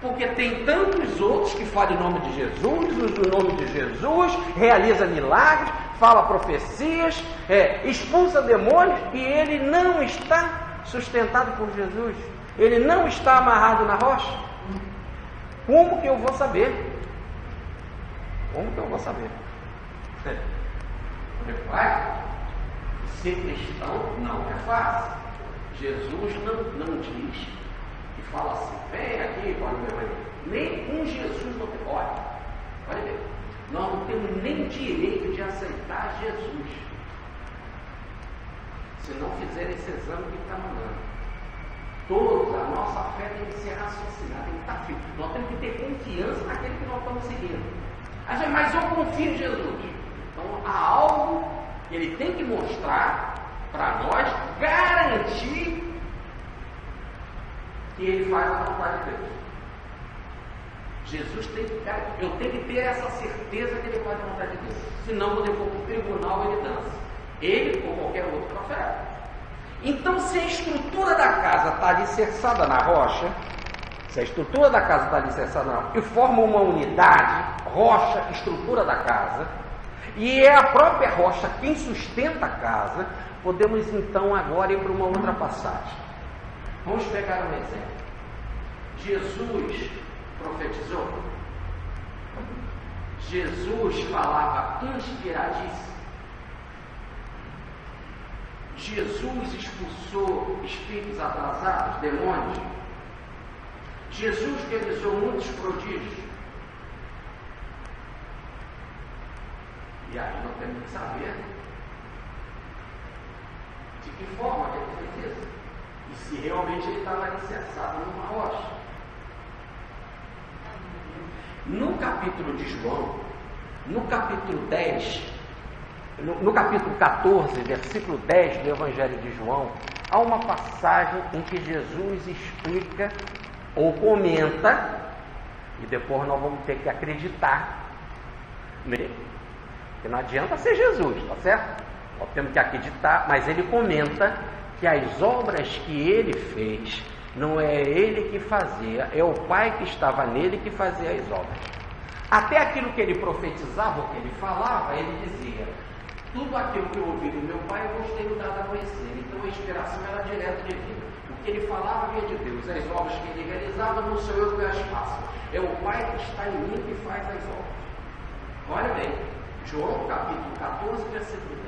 S1: Porque tem tantos outros que falam em nome de Jesus, usa o nome de Jesus, realiza milagres, fala profecias, expulsa demônios, e ele não está sustentado por Jesus, ele não está amarrado na rocha. Como que eu vou saber? Como que eu vou saber? Vai, ser cristão não é fácil. Jesus não diz e fala assim: vem aqui, olha o meu reino. Nem um Jesus não tem. Olha bem, nós não temos nem direito de aceitar Jesus se não fizer esse exame que está mandando. Toda a nossa fé tem que ser raciocinada, tem que estar firme. Nós temos que ter confiança naquele que nós estamos seguindo. Mas eu confio em Jesus. Então há algo que ele tem que mostrar para nós, garantir que ele faz a vontade de Deus. Jesus tem que, eu tenho que ter essa certeza que ele faz a vontade de Deus. Senão eu vou para o tribunal, ele dança. Ele ou qualquer outro profeta. Então, se a estrutura da casa está alicerçada na rocha, se a estrutura da casa está alicerçada na rocha e forma uma unidade, rocha, estrutura da casa, e é a própria rocha quem sustenta a casa, podemos então agora ir para uma outra passagem. Vamos pegar um exemplo. Jesus profetizou. Jesus falava inspiradíssimo. Jesus expulsou espíritos atrasados, demônios. Jesus realizou muitos prodígios. E aí nós temos que saber de que forma que ele fez isso. E se realmente ele estava alicerçado numa rocha. No capítulo de João, no capítulo 10, no capítulo 14, versículo 10 do Evangelho de João, há uma passagem em que Jesus explica ou comenta, e depois nós vamos ter que acreditar nele, porque não adianta ser Jesus, tá certo? Nós temos que acreditar, mas ele comenta que as obras que ele fez, não é ele que fazia, é o Pai que estava nele que fazia as obras. Até aquilo que ele profetizava, o que ele falava, ele dizia: tudo aquilo que eu ouvi do meu Pai, eu vos tenho dado a conhecer. Então a inspiração era direta divina. O que ele falava vinha de Deus. As obras que ele realizava, não sou eu que as faço. É o Pai que está em mim que faz as obras. Olha bem, João capítulo 14, versículo 10.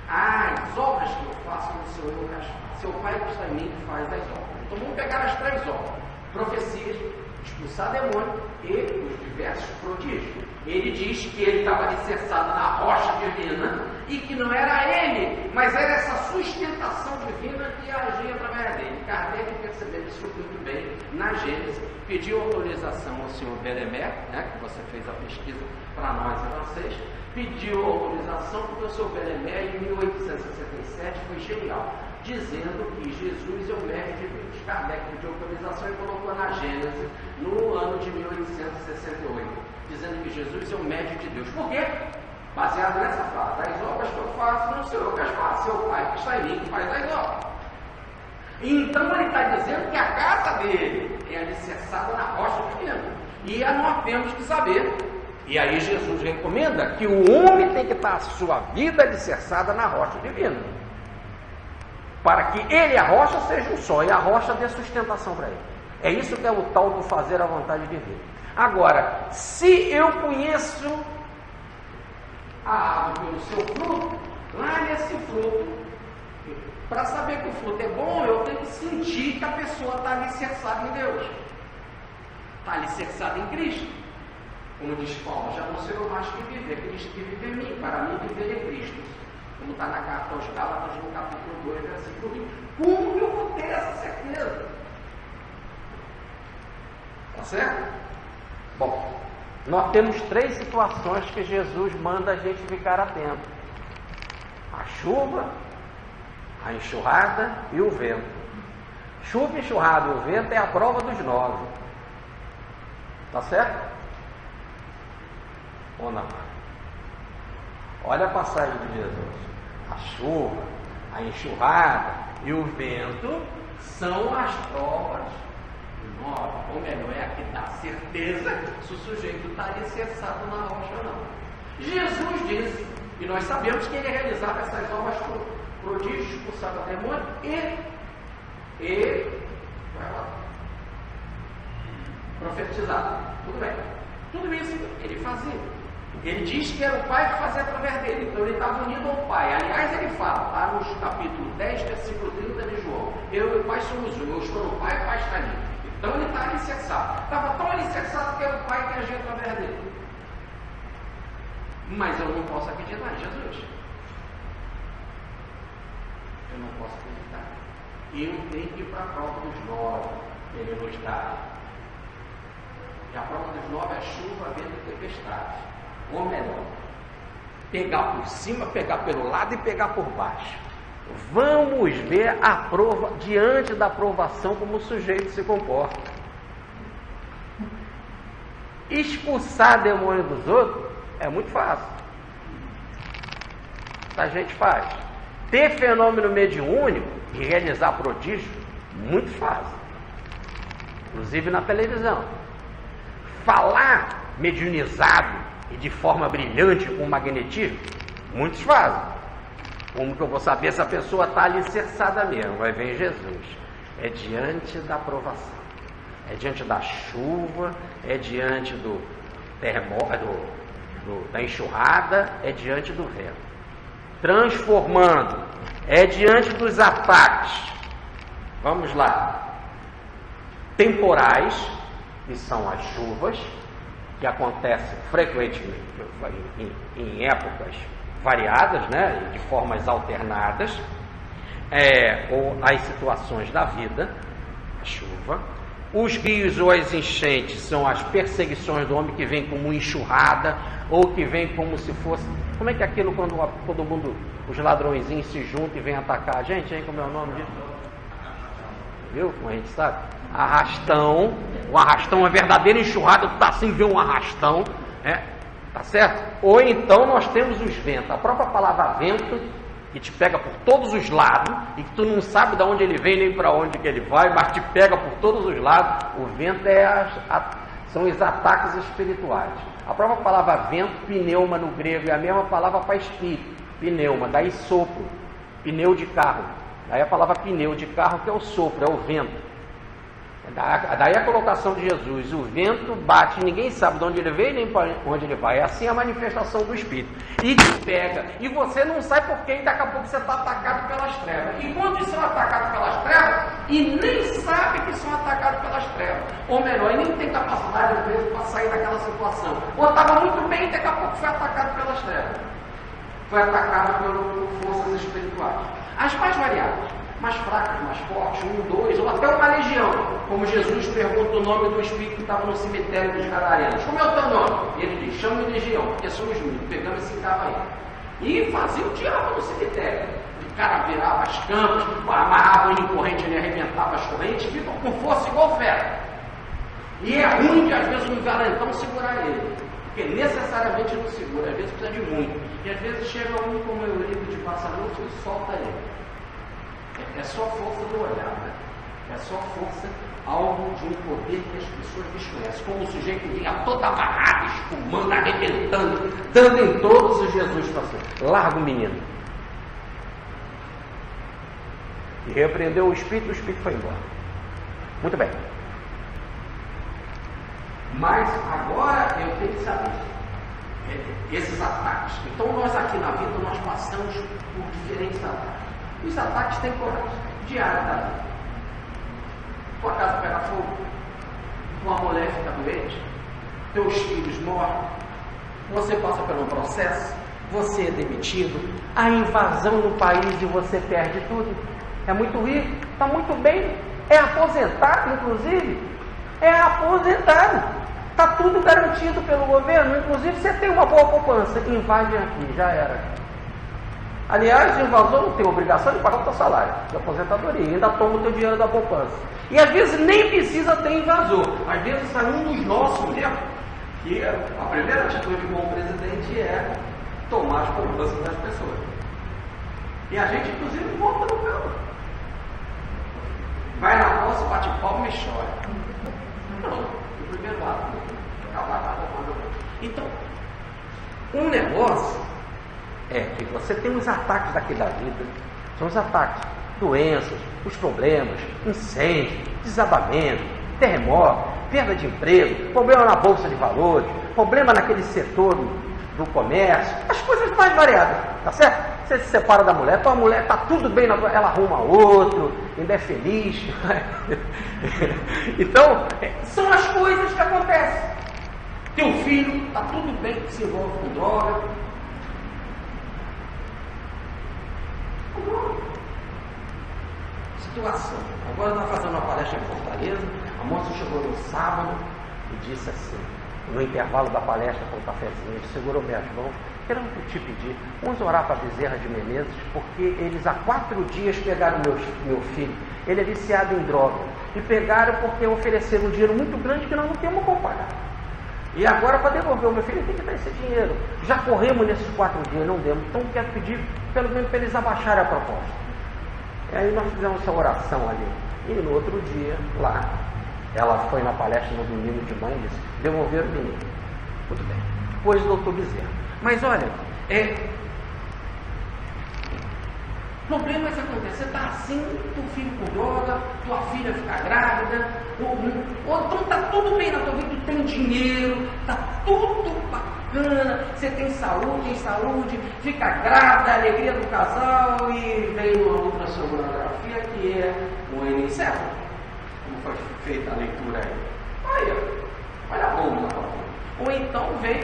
S1: As obras que eu faço, não sou eu que as faço. É o Pai que está em mim que faz as obras. Então vamos pegar as três obras: profecias, expulsar demônio e os diversos prodígios. Ele diz que ele estava alicerçado na rocha divina e que não era ele, mas era essa sustentação divina que agia através dele. Kardec percebeu isso muito bem na Gênesis, pediu autorização ao senhor Belemé, que você fez a pesquisa para nós e vocês, pediu autorização porque o senhor Belemé, em 1867, foi genial, dizendo que Jesus é o médio de Deus. Kardec pediu autorização e colocou na Gênesis no ano de 1868. Dizendo que Jesus é o médio de Deus. Por quê? Baseado nessa frase: as obras que eu faço, não sou eu que as faço, é o Pai que está em mim que faz as obras. Então ele está dizendo que a casa dele é alicerçada na rocha divina. E nós temos que saber E aí Jesus recomenda que o homem tem que estar a sua vida alicerçada na rocha divina, para que ele e a rocha sejam um só, e a rocha dê sustentação para ele. É isso que é o tal do fazer a vontade de Deus. Agora, se eu conheço a árvore pelo seu fruto, lá nesse fruto, para saber que o fruto é bom, eu tenho que sentir que a pessoa está alicerçada em Deus, está alicerçada em Cristo. Como diz Paulo, já não sei eu mais que viver, Cristo que vive em mim, para mim viver é Cristo. Como está na carta aos Gálatas, no capítulo 2, versículo 20. Como eu vou ter essa certeza? Tá certo? Bom, nós temos 3 situações que Jesus manda a gente ficar atento: a chuva, a enxurrada e o vento. Chuva, enxurrada e o vento é a prova dos 9. Tá certo? Ou não? Olha a passagem de Jesus: a chuva, a enxurrada e o vento são as provas do 9. Ou melhor, é a que dá certeza se o sujeito está alicerçado na rocha ou não. Jesus disse, e nós sabemos que ele realizava essas obras prodígios, expulsava demônio e profetizava. Tudo bem. Tudo isso ele fazia. Ele diz que era o Pai que fazia através dele, então ele estava unido ao Pai. Aliás, ele fala, lá no capítulo 10, versículo 30 de João: eu e o Pai somos um, eu estou no Pai, o Pai está em mim. Então ele está alicerçado. Estava tão alicerçado que era o Pai que agia através dele. Mas eu não posso acreditar em Jesus. Eu não posso acreditar. Eu tenho que ir para a prova dos 9, ele nos dá. E a prova dos 9 é chuva, vento e tempestade. Ou melhor, pegar por cima, pegar pelo lado e pegar por baixo. Vamos ver a prova, diante da provação, como o sujeito se comporta. Expulsar demônio dos outros é muito fácil. A gente faz. Ter fenômeno mediúnico e realizar prodígio, muito fácil. Inclusive na televisão. Falar mediunizado e de forma brilhante com magnetismo, muitos fazem. Como que eu vou saber se a pessoa está alicerçada mesmo? Vai ver em Jesus. É diante da provação, é diante da chuva, é diante do terremoto, da enxurrada, é diante do vento. Transformando, é diante dos ataques. Vamos lá. Temporais, que são as chuvas, que acontecem frequentemente em épocas variadas, né, de formas alternadas, ou as situações da vida, a chuva. Os rios ou as enchentes são as perseguições do homem, que vem como enxurrada, ou que vem como se fosse... Como é que é aquilo quando todo mundo, os ladrõezinhos se juntam e vêm atacar a gente, hein? Como é o nome disso? Viu? Como a gente sabe? Arrastão. O arrastão é uma verdadeira enxurrada, tu tá assim, vê um arrastão, tá certo? Ou então nós temos os ventos. A própria palavra vento, que te pega por todos os lados, e que tu não sabe de onde ele vem nem para onde que ele vai, mas te pega por todos os lados. O vento são os ataques espirituais. A própria palavra vento, pneuma no grego, é a mesma palavra para espírito, pneuma, daí sopro, pneu de carro. Daí a palavra pneu de carro, que é o sopro, é o vento. Daí a colocação de Jesus: o vento bate, ninguém sabe de onde ele veio nem para onde ele vai. É assim a manifestação do Espírito. E te pega, e você não sabe por quê, e daqui a pouco você está atacado pelas trevas. E quando são atacados pelas trevas, e nem sabe que são atacados pelas trevas, ou melhor, e nem tem capacidade às vezes para sair daquela situação, ou estava muito bem e daqui a pouco foi atacado pelas trevas, foi atacado por forças espirituais, as mais variadas, mais fracas, mais fortes, 1, 2, ou até uma legião, como Jesus pergunta o nome do espírito que estava no cemitério dos Gadarenos: como é o teu nome? E ele diz: chama-me legião, porque somos muitos. Pegamos esse carro aí e fazia o diabo no cemitério. O cara virava as camas, amarrava ele em corrente, ele arrebentava as correntes, ficam com força igual ferro. E é ruim que às vezes um valentão segurar ele, porque necessariamente não segura, às vezes precisa de muito. E às vezes chega um como o Eurico de Passaroto e solta ele. É só força do olhar, né? É só força algo de um poder que as pessoas desconhecem, como o sujeito vinha todo amarrado, espumando, arrebentando, dando em todos, e Jesus passou, larga o menino. E repreendeu o espírito foi embora. Muito bem. Mas agora eu tenho que saber esses ataques. Então nós aqui na vida nós passamos por diferentes ataques. Os ataques temporais, diários da vida. Tua casa pega fogo, tua mulher fica doente, teus filhos morrem, você passa por um processo, você é demitido, a invasão no país e você perde tudo. É muito rico, está muito bem, é aposentado inclusive, é aposentado, está tudo garantido pelo governo, inclusive você tem uma boa poupança, invade aqui, já era. Aliás, o invasor não tem obrigação de pagar o teu salário de aposentadoria, ainda toma o teu dinheiro da poupança. E às vezes nem precisa ter invasor, às vezes sai um dos nossos mesmo, que a primeira atitude de um bom presidente é tomar as poupanças das pessoas. E a gente inclusive volta no campo. Vai na roça, bate palma e chora. Pronto, o primeiro ato, então, um negócio é que você tem os ataques daqui da vida, são os ataques, doenças, os problemas, incêndio, desabamento, terremoto, perda de emprego, problema na bolsa de valores, problema naquele setor do comércio, as coisas mais variadas, tá certo? Você se separa da mulher, tua mulher está tudo bem, ela arruma outro, ainda é feliz. Então, são as coisas que acontecem. Teu filho está tudo bem, que se envolve com droga. Situação. Agora está fazendo uma palestra em Fortaleza, a moça chegou no sábado e disse assim, no intervalo da palestra com o cafezinho, ele segurou minhas mãos, querendo te pedir, vamos orar para Bezerra de Menezes, porque eles há 4 dias pegaram meu filho, ele é viciado em droga, e pegaram porque ofereceram um dinheiro muito grande que nós não temos como pagar. E agora para devolver o meu filho tem que dar esse dinheiro. Já corremos nesses 4 dias, não demos, então quero pedir pelo menos para eles abaixarem a proposta. E aí nós fizemos essa oração ali, e no outro dia, lá, ela foi na palestra no domingo de manhã e disse, devolveram o menino. Muito bem. Depois o doutor Bezerra. Mas olha, problemas acontecem. Você está assim, teu filho com droga, tua filha fica grávida, ou então está tudo bem na tua vida, tu tem dinheiro, está tudo bacana, você tem saúde, fica grávida, a alegria do casal, e vem uma ultrassonografia que é o enencefalo, como foi feita a leitura aí. Olha a bomba. Ou então vem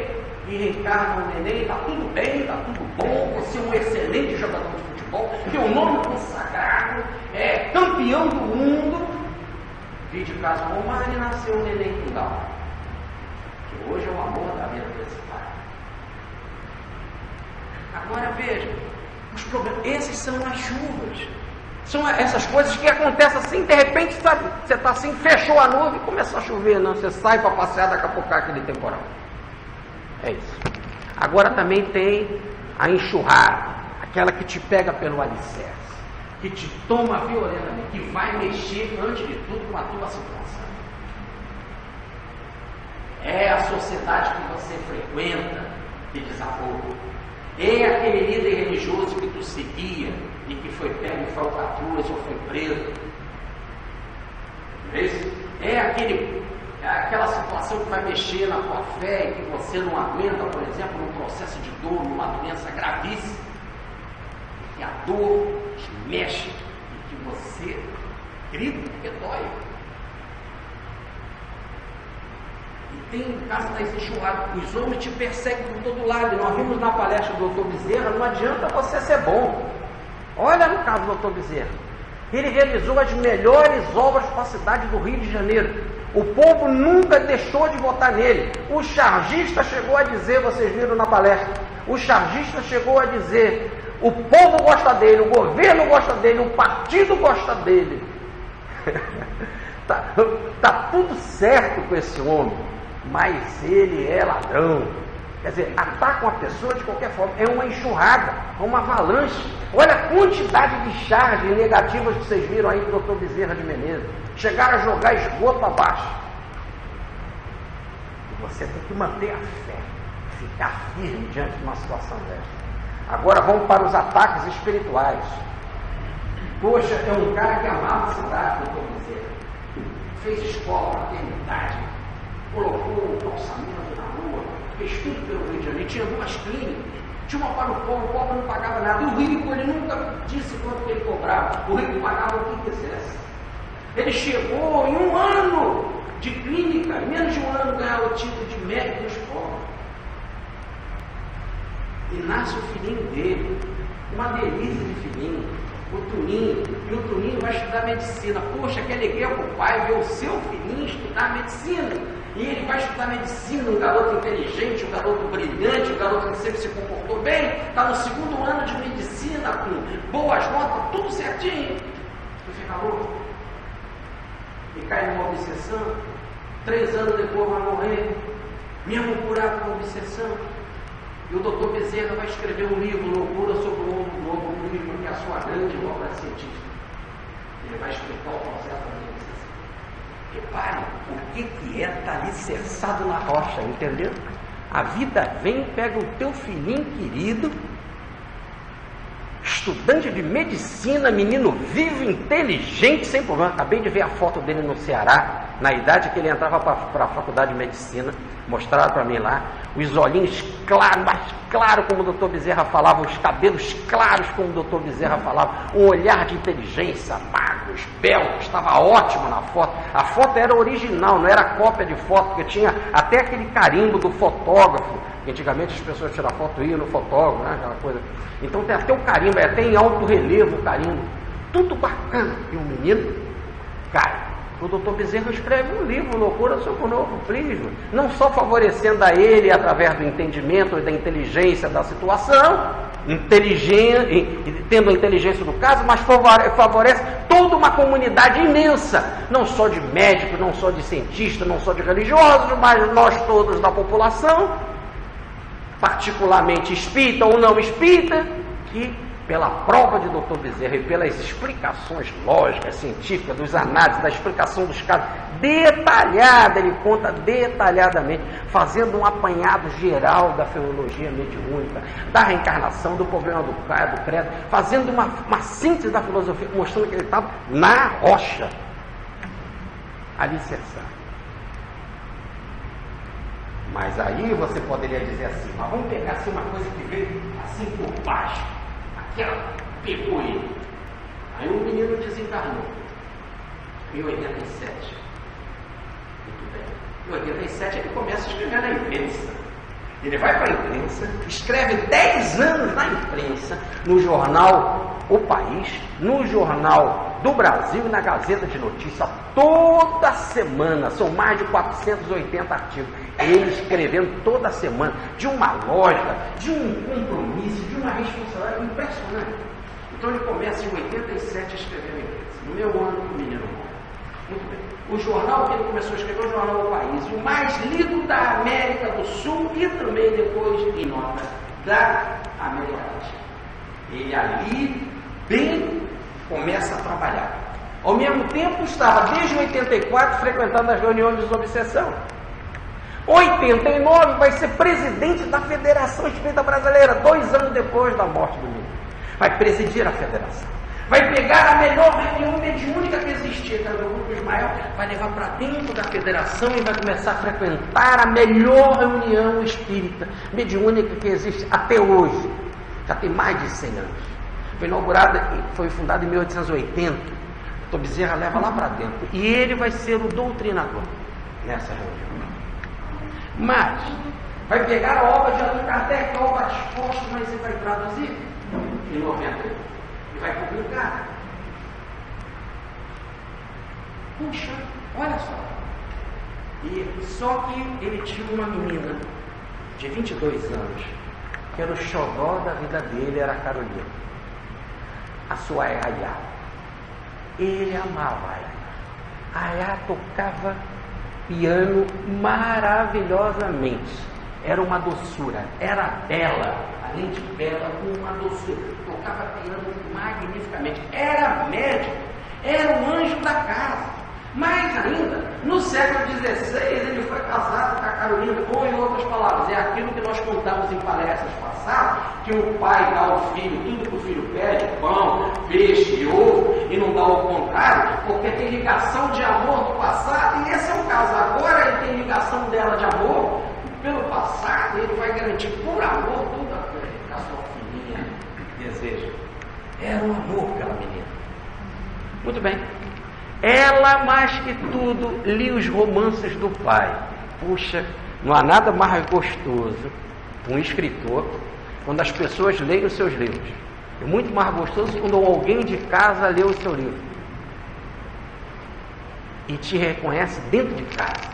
S1: e reencarna um neném, está tudo bem, está tudo bom, você é um excelente jogador de futebol, teu nome consagrado, é campeão do mundo. Vi de caso com o Mari, nasceu um neném com Down, que hoje é o amor da vida desse pai. Agora veja, os problemas, esses são as chuvas, são essas coisas que acontecem assim, de repente, sabe, você está assim, fechou a nuvem e começou a chover, não, você sai para passear, daqui a pouco aquele temporal. É isso. Agora também tem a enxurrada, aquela que te pega pelo alicerce, que te toma violentamente, que vai mexer antes de tudo com a tua situação. É a sociedade que você frequenta que desabou. É aquele líder religioso que tu seguia e que foi pego em falcatruas ou foi preso. É aquela situação que vai mexer na tua fé e que você não aguenta, por exemplo, num processo de dor, numa doença gravíssima, que a dor te mexe e que você grita porque dói. E tem o caso das enxurradas, os homens te perseguem por todo lado. Nós vimos na palestra do Dr. Bezerra, não adianta você ser bom. Olha no caso do Dr. Bezerra, ele realizou as melhores obras para a cidade do Rio de Janeiro. O povo nunca deixou de votar nele. O chargista chegou a dizer, vocês viram na palestra, o chargista chegou a dizer, o povo gosta dele, o governo gosta dele, o partido gosta dele. Tá tudo certo com esse homem, mas ele é ladrão. Quer dizer, atacam a pessoa de qualquer forma. É uma enxurrada, é uma avalanche. Olha a quantidade de charges negativas que vocês viram aí do doutor Bezerra de Menezes. Chegaram a jogar esgoto abaixo. E você tem que manter a fé, ficar firme diante de uma situação dessa. Agora vamos para os ataques espirituais. Poxa, é um cara que amava a cidade, doutor Bezerra. Fez escola, maternidade, colocou calçamento na rua, fez tudo pelo Rio de Janeiro, tinha 2 clínicas, tinha uma para o pobre não pagava nada. E o rico, ele nunca disse quanto que ele cobrava, o rico pagava o que quisesse. Ele chegou em 1 ano de clínica, em menos de 1 ano ganhava o título de médico dos pobres. E nasce o filhinho dele, uma delícia de filhinho, o Tuninho, e o Tuninho vai estudar medicina. Poxa, que alegria para o pai ver o seu filhinho estudar medicina. E ele vai estudar medicina, um garoto inteligente, um garoto brilhante, um garoto que sempre se comportou bem, está no 2º ano de medicina, com boas notas, tudo certinho. E fica louco. E cai numa obsessão. 3 anos depois vai morrer, mesmo curado com obsessão. E o doutor Bezerra vai escrever um livro, Loucura sobre o Mundo Novo, um livro que é a sua grande obra científica. Ele vai explicar o processo da obsessão. Repare o que é estar alicerçado na rocha, entendeu? A vida vem, pega o teu filhinho querido, estudante de medicina, menino vivo, inteligente, sem problema. Acabei de ver a foto dele no Ceará, na idade que ele entrava para a faculdade de medicina, mostraram para mim lá, os olhinhos claros, mais claros como o doutor Bezerra falava, os cabelos claros como o doutor Bezerra falava, um olhar de inteligência, magro, esbelto, estava ótimo na foto. A foto era original, não era cópia de foto, porque tinha até aquele carimbo do fotógrafo. Antigamente as pessoas tiravam foto e iam no fotógrafo, né, aquela coisa. Então tem até o carimbo, é até em alto relevo o carimbo. Tudo bacana. E o menino cai. O doutor Bezerra escreve um livro, Loucura sobre o Novo Prisma, não só favorecendo a ele através do entendimento e da inteligência da situação, tendo a inteligência do caso, mas favorece toda uma comunidade imensa, não só de médicos, não só de cientistas, não só de religiosos, mas nós todos da população, particularmente espírita ou não espírita, que pela prova de Dr. Bezerra e pelas explicações lógicas, científicas, dos análises, da explicação dos casos, detalhada, ele conta detalhadamente, fazendo um apanhado geral da filologia mediúnica, da reencarnação, do problema do credo, fazendo uma síntese da filosofia, mostrando que ele estava na rocha, alicerçado. Mas aí você poderia dizer assim, mas vamos pegar assim uma coisa que veio assim por baixo, aquela pegou ele. Aí o menino desencarnou em 87. Muito bem. Em 87 ele começa a escrever na imprensa. Ele vai para a imprensa, escreve 10 anos na imprensa, no jornal O País, no Jornal do Brasil e na Gazeta de Notícias, toda semana, são mais de 480 artigos, ele escrevendo toda semana, de uma lógica, de um compromisso, de uma responsabilidade impressionante. Então ele começa em 87 a escrever na imprensa, no meu ano o menino morre. Muito bem. O jornal que ele começou a escrever, o jornal O País, o mais lido da América do Sul e também depois, em nota, da América Latina. Ele ali, bem, começa a trabalhar. Ao mesmo tempo, estava desde 84 frequentando as reuniões de desobsessão. 89 vai ser presidente da Federação Espírita Brasileira, 2 anos depois da morte do menino. Vai presidir a federação. Vai pegar a melhor reunião mediúnica que existia, que era do Grupo Ismael, vai levar para dentro da federação e vai começar a frequentar a melhor reunião espírita mediúnica que existe até hoje. Já tem mais de 100 anos. Foi inaugurada, foi fundada em 1880. O Dr. Bezerra leva lá para dentro. E ele vai ser o doutrinador nessa reunião. Mas vai pegar a obra de Allan Kardec, a obra exposta, mas ele vai traduzir em 90. Vai publicar. Puxa, olha só. E só que ele tinha uma menina de 22 anos, que era o xodó da vida dele, era a Carolina, a sua Ayá. Ele amava a Ayá. A Ayá tocava piano maravilhosamente. era uma doçura, era bela, além de bela, uma doçura, tocava piano magnificamente, era médico, era um anjo da casa. Mais ainda, no século XVI, ele foi casado com a Carolina, ou em outras palavras, é aquilo que nós contamos em palestras passadas, que o pai dá ao filho tudo que o filho pede, pão, peixe, ovo, e não dá ao contrário, porque tem ligação de amor do passado, e esse é o caso. Agora ele tem ligação dela de amor pelo passado, ele vai garantir por amor tudo aquilo que a sua filhinha deseja. Era um amor pela menina. Muito bem. Ela, mais que tudo, lia os romances do pai. Puxa, não há nada mais gostoso um escritor quando as pessoas leem os seus livros. É muito mais gostoso quando alguém de casa lê o seu livro e te reconhece dentro de casa.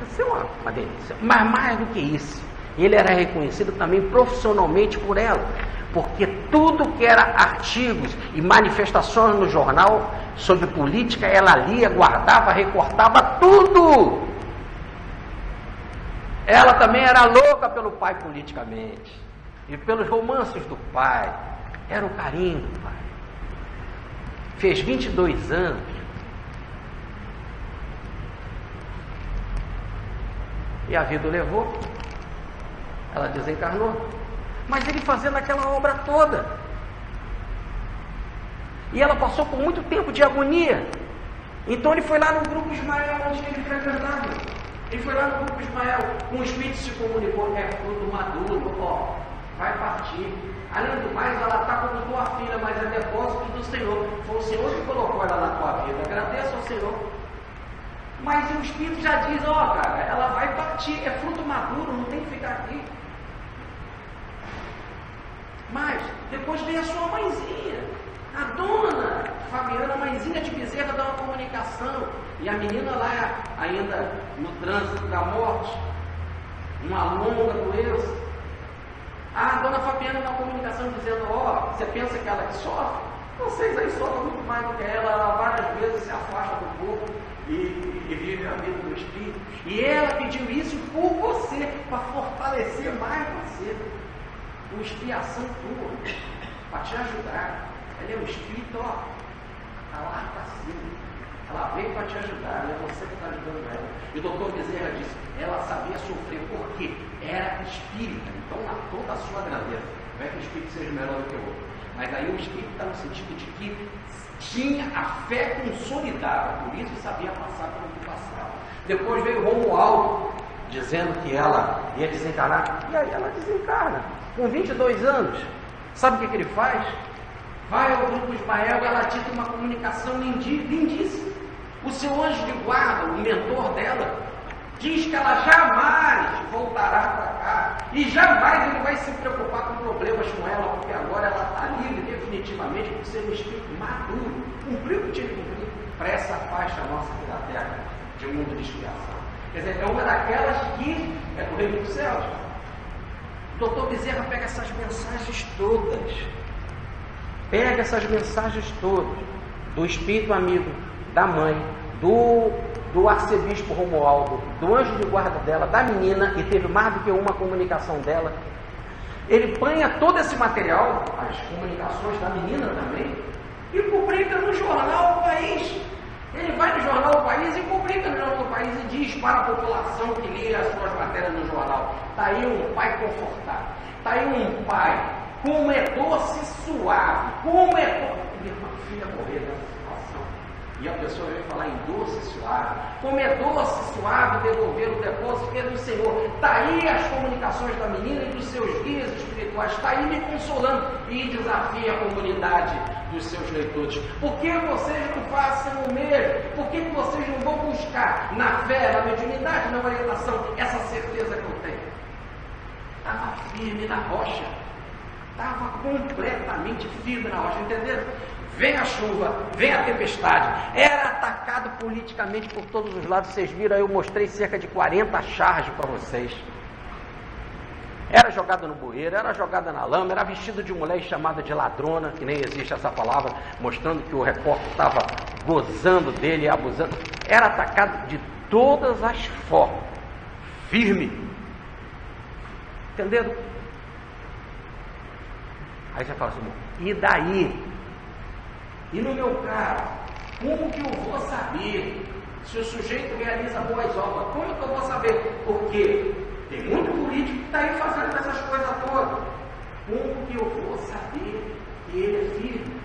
S1: Isso é uma delícia. Mas mais do que isso, ele era reconhecido também profissionalmente por ela. Porque tudo que era artigos e manifestações no jornal sobre política, ela lia, guardava, recortava tudo. Ela também era louca pelo pai politicamente e pelos romances do pai. Era o carinho do pai. Fez 22 anos. E a vida o levou. Ela desencarnou. Mas ele fazendo aquela obra toda. E ela passou por muito tempo de agonia. Então ele foi lá no grupo Ismael, onde ele frequentava. Ele foi lá no grupo Ismael, um espírito se comunicou, é fruto maduro, ó, vai partir. Além do mais, ela está como tua filha, mas é depósito do Senhor. Foi o Senhor que colocou ela na tua vida. Agradeça ao Senhor. Mas o espírito já diz, ó, cara, ela vai partir, é fruto maduro, não tem que ficar aqui. Mas depois veio a sua mãezinha, a dona Fabiana, mãezinha de Bezerra, dá uma comunicação. E a menina lá, ainda no trânsito da morte, uma longa doença. A dona Fabiana dá uma comunicação dizendo, ó, você pensa que ela que sofre? Vocês aí sofrem muito mais do que ela várias vezes se afasta do corpo e vive a vida do espírito. E ela pediu isso por você, para fortalecer mais você. Uma expiação tua, para te ajudar. Ela é um espírito, ó, está lá para cima. Ela veio para te ajudar, é você que está ajudando ela. E o doutor Bezerra disse, ela sabia sofrer, porque era espírita, então na toda a sua grandeza. Não é que o espírito seja melhor do que o outro, mas aí o espírito está no sentido de que tinha a fé consolidada, por isso sabia passar pelo que passava. Depois veio Romualdo, dizendo que ela ia desencarnar, e aí ela desencarna. Com 22 anos, sabe o que ele faz? Vai ao grupo Ismael, ela dita uma comunicação lindíssima. O seu anjo de guarda, o mentor dela, diz que ela jamais voltará para cá. E jamais ele vai se preocupar com problemas com ela, porque agora ela está livre definitivamente por ser um espírito maduro. Cumpriu o que tinha que cumprir para essa faixa nossa aqui da Terra, de um mundo de expiação. Quer dizer, é uma daquelas que é do reino dos céus. O doutor Bezerra pega essas mensagens todas. Pega essas mensagens todas. Do espírito amigo, da mãe, do arcebispo Romualdo, do anjo de guarda dela, da menina, e teve mais do que uma comunicação dela. Ele apanha todo esse material, as comunicações da menina também, e publica no jornal O País. Ele vai no jornal O País e publica no jornal O País e diz para a população que lia as suas matérias no jornal: está aí um pai confortável, está aí um pai, como é doce suave, como é doce. Minha filha morrer nessa situação. E a pessoa veio falar em doce suave, como é doce suave devolver o depósito que é do Senhor. Está aí as comunicações da menina e dos seus guias espirituais, está aí me consolando, e desafia a comunidade dos seus leitores. Por que vocês não façam o mesmo? Por que vocês não vão buscar na fé, na mediunidade, na orientação, essa certeza que eu tenho? Estava firme na rocha, estava completamente firme na rocha, entenderam? Vem a chuva, vem a tempestade, era atacado politicamente por todos os lados. Vocês viram aí, eu mostrei cerca de 40 charges para vocês. era jogada no bueiro, era jogada na lama, era vestida de mulher e chamada de ladrona, que nem existe essa palavra, mostrando que o repórter estava gozando dele e abusando. Era atacado de todas as formas, firme. Entenderam? Aí você fala assim, e daí? E no meu caso, como que eu vou saber se o sujeito realiza boas obras? Como que eu vou saber? Porque tem muito político que está aí fazendo essas coisas todas. Como que eu vou saber que ele é firme?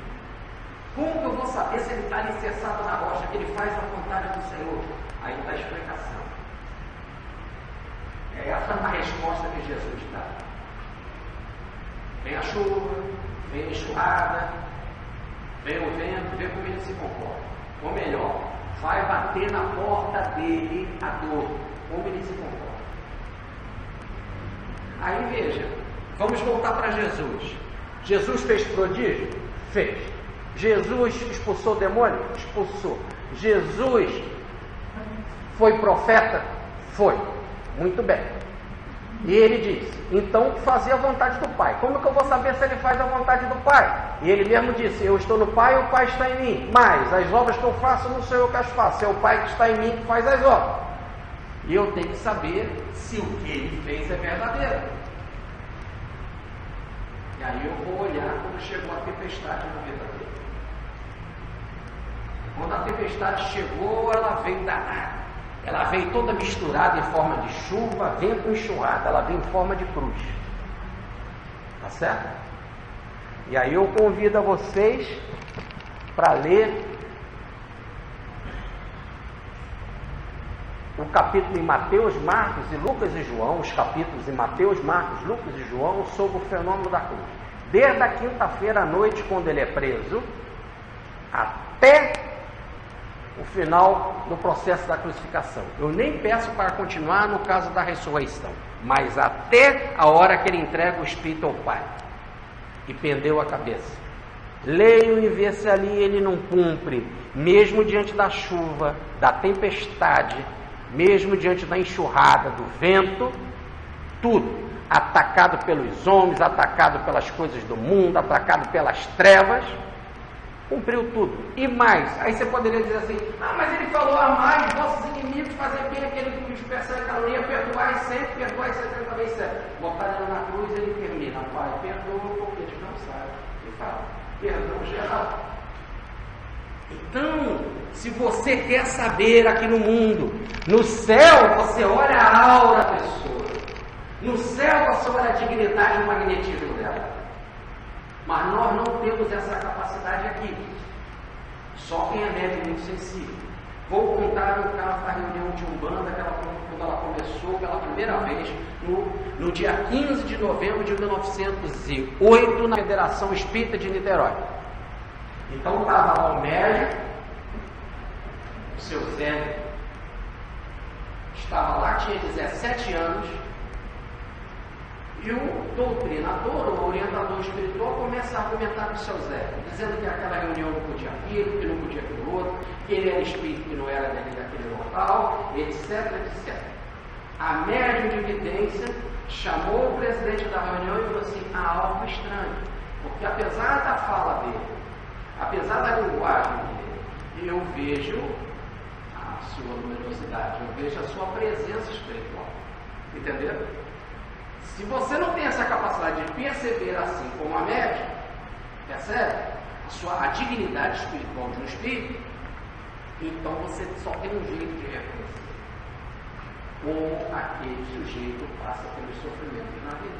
S1: Como que eu vou saber se ele está alicerçado na rocha, que ele faz a vontade do Senhor? Aí está a explicação. É essa a resposta que Jesus dá. Vem a chuva, vem a enxurrada, vem o vento, vê como ele se comporta. Ou melhor, vai bater na porta dele a dor, como ele se comporta. Aí veja, vamos voltar para Jesus. Jesus fez prodígio? Fez. Jesus expulsou o demônio? Expulsou. Jesus foi profeta? Foi. Muito bem. E ele disse, então fazia a vontade do Pai. Como que eu vou saber se ele faz a vontade do Pai? E ele mesmo disse, eu estou no Pai e o Pai está em mim. Mas as obras que eu faço não sou eu que as faço, é o Pai que está em mim que faz as obras. E eu tenho que saber se o que ele fez é verdadeiro. E aí eu vou olhar quando chegou a tempestade na vida dele. Quando a tempestade chegou, ela veio danada. Ela veio toda misturada em forma de chuva, vento enxurrada, ela veio em forma de cruz. Tá certo? E aí eu convido a vocês para ler o capítulo em Mateus, Marcos e Lucas e João, os capítulos em Mateus, Marcos, Lucas e João, sobre o fenômeno da cruz. Desde a quinta-feira à noite, quando ele é preso, até o final do processo da crucificação. Eu nem peço para continuar no caso da ressurreição, mas até a hora que ele entrega o Espírito ao Pai e pendeu a cabeça. Leiam e vê se ali ele não cumpre, mesmo diante da chuva, da tempestade, mesmo diante da enxurrada, do vento, tudo, atacado pelos homens, atacado pelas coisas do mundo, atacado pelas trevas, cumpriu tudo. E mais, aí você poderia dizer assim, mas ele falou, amai os vossos inimigos, fazer bem aquele que os persegue, calunia, perdoai sempre 70 vezes 7. Botar ele na cruz, ele termina, Pai, perdoa porque eles não sabem. Ele fala, perdão geral. Então, se você quer saber aqui no mundo, no céu você olha a aura da pessoa, no céu você olha a dignidade e o magnetismo dela. Mas nós não temos essa capacidade aqui. Só quem é médium muito sensível. Vou contar o caso da reunião de Umbanda, quando ela começou pela primeira vez, no dia 15 de novembro de 1908, na Federação Espírita de Niterói. Então estava lá o médium, o seu Zé, estava lá, tinha 17 anos, e o doutrinador, o orientador espiritual, começa a argumentar com o seu Zé, dizendo que aquela reunião não podia aquilo, que não podia aquilo outro, que ele era espírito que não era daquele local, etc, etc. A médium de evidência chamou o presidente da reunião e falou assim, há algo estranho, porque apesar da fala dele, apesar da linguagem dele, eu vejo a sua luminosidade, eu vejo a sua presença espiritual. Entenderam? Se você não tem essa capacidade de perceber assim como a médium, percebe? A dignidade espiritual de um espírito, então você só tem um jeito de reconhecer como aquele sujeito passa pelos sofrimentos na vida.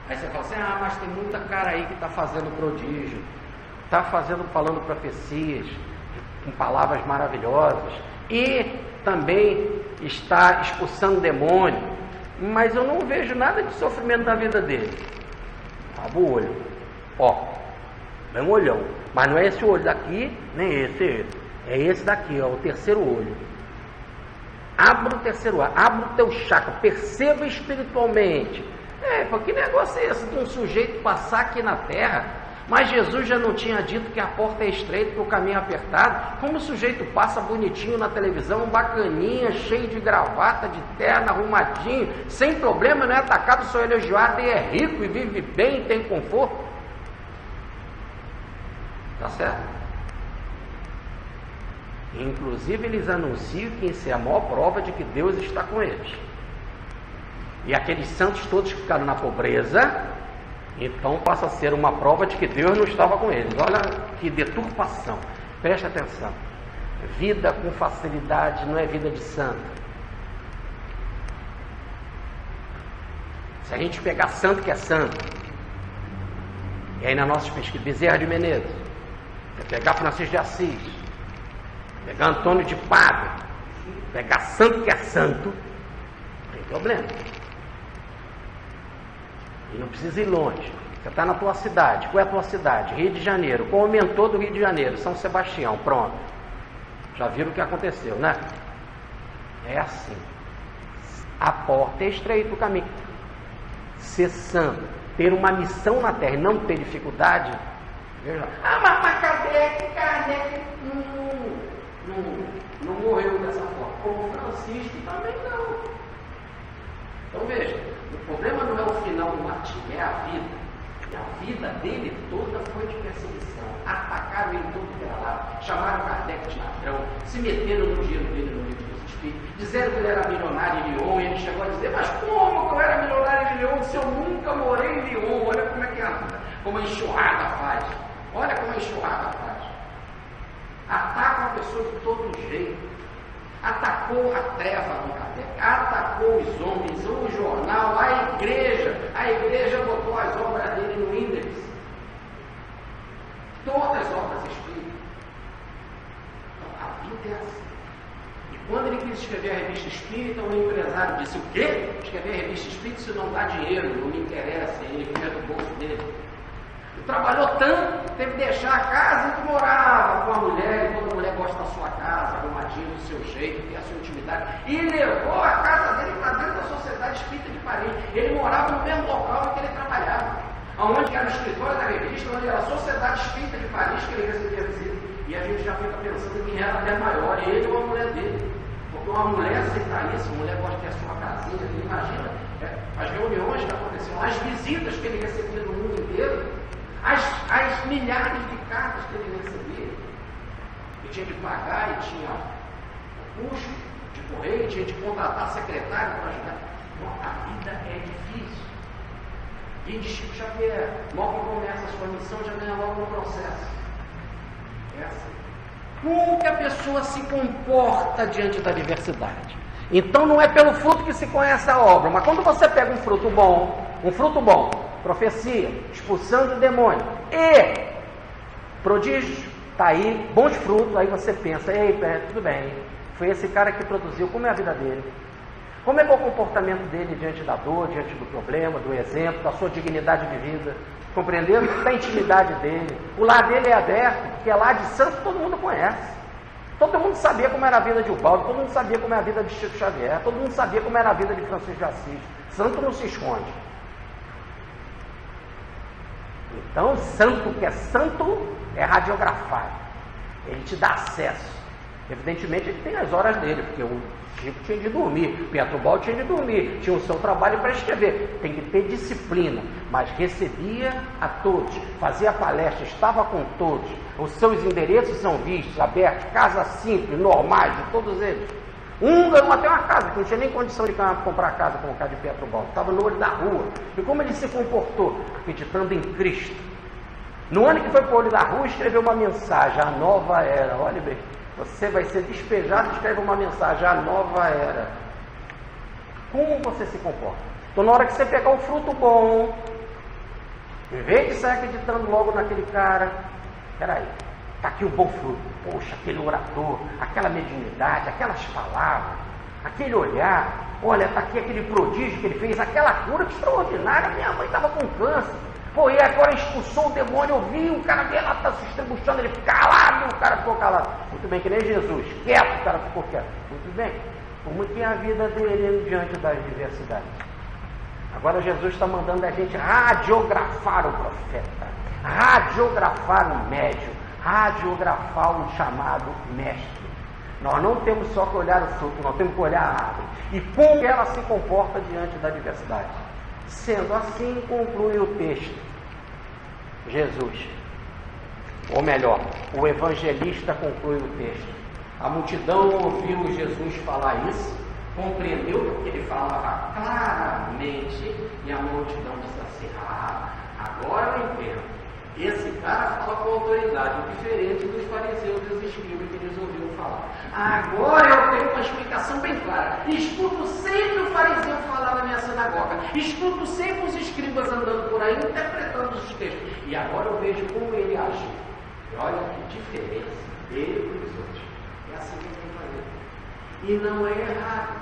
S1: Aí você fala assim, mas tem muita cara aí que está fazendo prodígio, está falando profecias, com palavras maravilhosas, e também está expulsando demônio, mas eu não vejo nada de sofrimento na vida dele. Abre o olho, é um olhão, mas não é esse olho daqui, nem esse, é esse daqui, o terceiro olho. Abra o terceiro olho, abra o teu chakra, perceba espiritualmente. Que negócio é esse de um sujeito passar aqui na Terra, Mas Jesus já não tinha dito que a porta é estreita, que o caminho é apertado. Como o sujeito passa bonitinho na televisão, bacaninha, cheio de gravata, de terno, arrumadinho, sem problema, não é atacado, só elogiado, e é rico, e vive bem, tem conforto. Tá certo? Inclusive eles anunciam que isso é a maior prova de que Deus está com eles. E aqueles santos todos que ficaram na pobreza, então passa a ser uma prova de que Deus não estava com eles. Olha que deturpação. Preste atenção. Vida com facilidade não é vida de santo. Se a gente pegar santo que é santo, e aí na nossa pesquisa, Bezerra de Menezes, você pegar Francisco de Assis, pegar Antônio de Pádua, pegar santo que é santo, não tem problema. E não precisa ir longe. Você está na tua cidade. Qual é a tua cidade? Rio de Janeiro. Qual o mentor do Rio de Janeiro? São Sebastião. Pronto. Já viram o que aconteceu, né? É assim. A porta é estreita, o caminho. Ser santo, ter uma missão na terra e não ter dificuldade. Veja. Mas Kardec não morreu dessa forma. Como Francisco também não. Então veja. O problema não é o final do martírio, é a vida. E a vida dele toda foi de perseguição. Atacaram ele todo pela lado, chamaram Kardec de ladrão, se meteram no dinheiro dele no livro dos Espíritos, disseram que ele era milionário em Lyon, e ele chegou a dizer, mas como que eu era milionário em Lyon se eu nunca morei em Lyon? Olha como é que é, como a enxurrada faz. Olha como a enxurrada faz. Ataca a pessoa de todo jeito. Atacou a treva do Kardec, atacou os homens, o jornal, a igreja botou as obras dele no índice, todas as obras espíritas. Então a vida é assim. E quando ele quis escrever a revista espírita, o empresário disse: o quê? Escrever a revista espírita, isso não dá dinheiro, não me interessa, ele quer do bolso dele. Trabalhou tanto, teve que deixar a casa em que morava com a mulher, e toda mulher gosta da sua casa, arrumadinha do seu jeito, tem a sua intimidade, e levou a casa dele para dentro da Sociedade Espírita de Paris. Ele morava no mesmo local em que ele trabalhava, onde era o escritório da revista, onde era a Sociedade Espírita de Paris, que ele recebia visita. E a gente já fica pensando em quem era até maior, ele ou a mulher dele. Porque uma mulher aceitar isso, uma mulher pode ter a sua casinha, ele imagina as reuniões que aconteciam, as visitas que ele recebia do mundo inteiro. As milhares de cartas que ele recebia, e tinha de pagar, e tinha o custo de correio, tinha de contratar secretário para ajudar. Bom, a vida é difícil. E de Chico Xavier, logo que começa a sua missão, já ganha logo um processo. É assim. Como que a pessoa se comporta diante da adversidade? Então não é pelo fruto que se conhece a obra, mas quando você pega um fruto bom, profecia, expulsando o demônio e prodígio, está aí, bons frutos, aí você pensa, ei, tudo bem, foi esse cara que produziu, como é a vida dele? Como é que é o comportamento dele diante da dor, diante do problema, do exemplo, da sua dignidade de vida? Compreendendo? Da intimidade dele. O lar dele é aberto, porque é lar de santo, todo mundo conhece. Todo mundo sabia como era a vida de Ubaldo, todo mundo sabia como era a vida de Chico Xavier, todo mundo sabia como era a vida de Francisco de Assis. Santo não se esconde. Então, santo que é santo é radiografado. Ele te dá acesso. Evidentemente, ele tem as horas dele, porque o Chico tinha de dormir, o Pietrobal tinha de dormir, tinha o seu trabalho para escrever. Tem que ter disciplina, mas recebia a todos, fazia palestra, estava com todos. Os seus endereços são vistos, abertos, casas simples, normais, de todos eles. Um ganhou até uma casa, que não tinha nem condição de comprar casa com o cara de Pietrobal, estava no olho da rua. E como ele se comportou? Acreditando em Cristo. No ano que foi para o olho da rua, escreveu uma mensagem, a nova era. Olha bem, você vai ser despejado e escreve uma mensagem, a nova era. Como você se comporta? Então, na hora que você pegar um fruto bom, em vez de sair acreditando logo naquele cara, peraí, está aqui o bom fruto. Poxa, aquele orador, aquela mediunidade, aquelas palavras, aquele olhar, olha, está aqui aquele prodígio que ele fez, aquela cura extraordinária, minha mãe estava com câncer. Pô, e agora expulsou o demônio, eu vi, o cara veio lá, está se estrebuchando, ele calado, o cara ficou calado. Muito bem, que nem Jesus, quieto, o cara ficou quieto. Muito bem, como que é a vida dele diante das adversidades? Agora Jesus está mandando a gente radiografar o profeta, radiografar um médium, radiografar um chamado mestre. Nós não temos só que olhar o fruto, nós temos que olhar a árvore e como ela se comporta diante da adversidade. Sendo assim, conclui o texto. Jesus, ou melhor, o evangelista conclui o texto. A multidão ouviu Jesus falar isso, compreendeu porque ele falava claramente, e a multidão disse assim: agora eu entendo. Esse cara fala com autoridade, diferente dos fariseus e dos escribas que eles ouviram falar. Agora eu tenho uma explicação bem clara. Escuto sempre o fariseu falar na minha sinagoga. Escuto sempre os escribas andando por aí, interpretando os textos. E agora eu vejo como ele age. E olha que diferença dele para os outros. É assim que ele tem que fazer. E não é errado.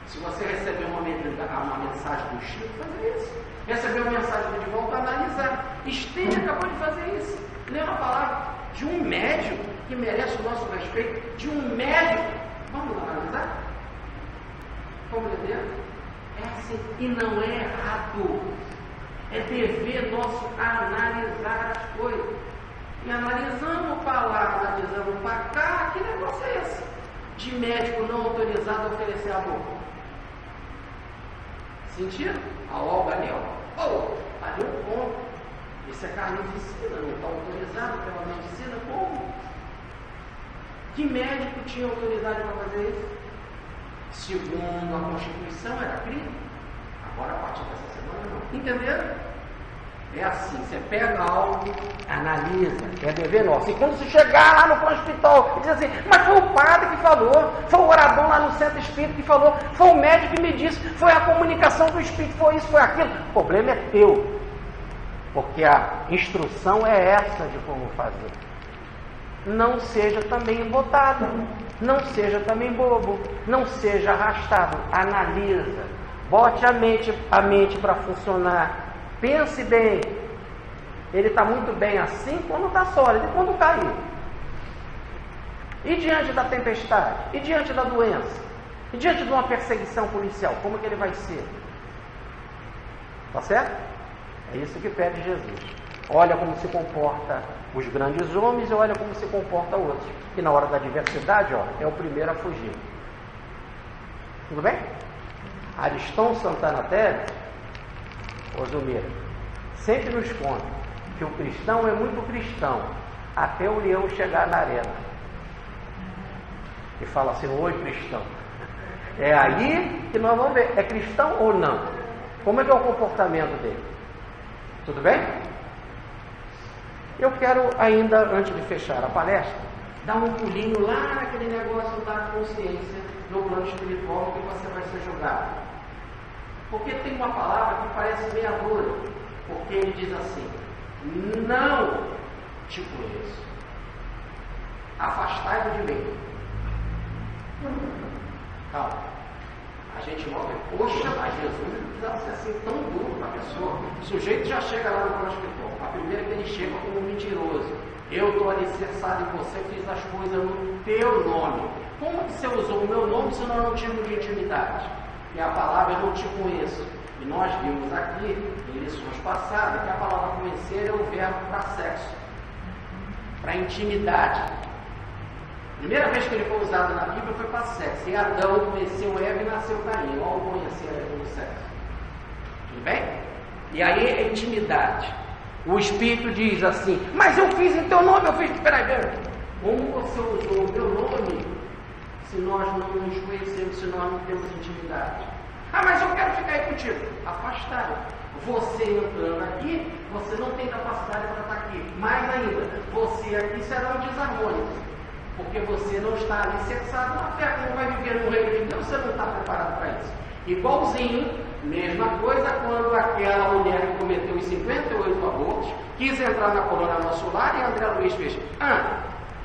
S1: Se você receber uma mensagem do Chico, fazer isso. Recebeu uma mensagem de volta, analisar. Estende acabou de fazer isso. Lê uma palavra de um médium que merece o nosso respeito, de um médium. Vamos analisar? Vamos entender? É assim. E não é errado. É dever nosso analisar as coisas. E analisando para lá, analisando para cá, que negócio é esse? De médico não autorizado a oferecer a boca. Sentiram? A Olga ali, ó. Ali um ponto. Isso é carnificina, não está autorizado pela medicina. Como? Que médico tinha autoridade para fazer isso? Segundo a Constituição, era crime. Agora, a partir dessa semana, não. Entenderam? É assim, você pega algo, analisa, é dever nosso. E quando você chegar lá no hospital e diz assim: mas foi o padre que falou, foi o orador lá no centro espírita que falou, foi o médico que me disse, foi a comunicação do espírito, foi isso, foi aquilo. O problema é teu, porque a instrução é essa de como fazer. Não seja também embotado, não seja também bobo, não seja arrastado. Analisa, bote a mente para funcionar. Pense bem, ele está muito bem assim quando está sólido e quando cair. E diante da tempestade? E diante da doença? E diante de uma perseguição policial? Como que ele vai ser? Tá certo? É isso que pede Jesus. Olha como se comporta os grandes homens e olha como se comporta outros. Que na hora da adversidade, ó, é o primeiro a fugir. Tudo bem? Ariston Santana Teles, Osumira, sempre nos conta que o cristão é muito cristão até o leão chegar na arena e fala assim: oi cristão. É aí que nós vamos ver, é cristão ou não, como é que é o comportamento dele. Tudo bem? Eu quero ainda, antes de fechar a palestra, dar um pulinho lá naquele negócio da consciência no plano espiritual que você vai ser julgado. Porque tem uma palavra que parece meia dura, porque ele diz assim: não te conheço, afastai-vos de mim. Calma, a gente logo, poxa, mas Jesus não precisava ser assim tão duro para a pessoa. O sujeito já chega lá no plano espiritual, a primeira que ele chega como mentiroso. Eu estou alicerçado em você, fiz as coisas no teu nome. Como que você usou o meu nome se nós não tínhamos de intimidade? E a palavra eu não te conheço. E nós vimos aqui, em lições passadas, que a palavra conhecer é o verbo para sexo, para intimidade. A primeira vez que ele foi usado na Bíblia foi para sexo. E Adão conheceu Eva e nasceu Caim. Ao conhecer o sexo. Tudo bem? E aí é intimidade. O Espírito diz assim: mas eu fiz em teu nome, eu fiz. Peraí. Como você usou o meu nome se nós não nos conhecemos, se nós não temos intimidade? Ah, mas eu quero ficar aí contigo. Afastado. Você entrando aqui, você não tem capacidade para estar aqui. Mais ainda, você aqui será um desarmônico. Porque você não está alicerçado na fé. Como vai viver no reino de Deus, você não está preparado para isso. Igualzinho, mesma coisa quando aquela mulher que cometeu os 58 abortos quis entrar na colônia solar e André Luiz fez: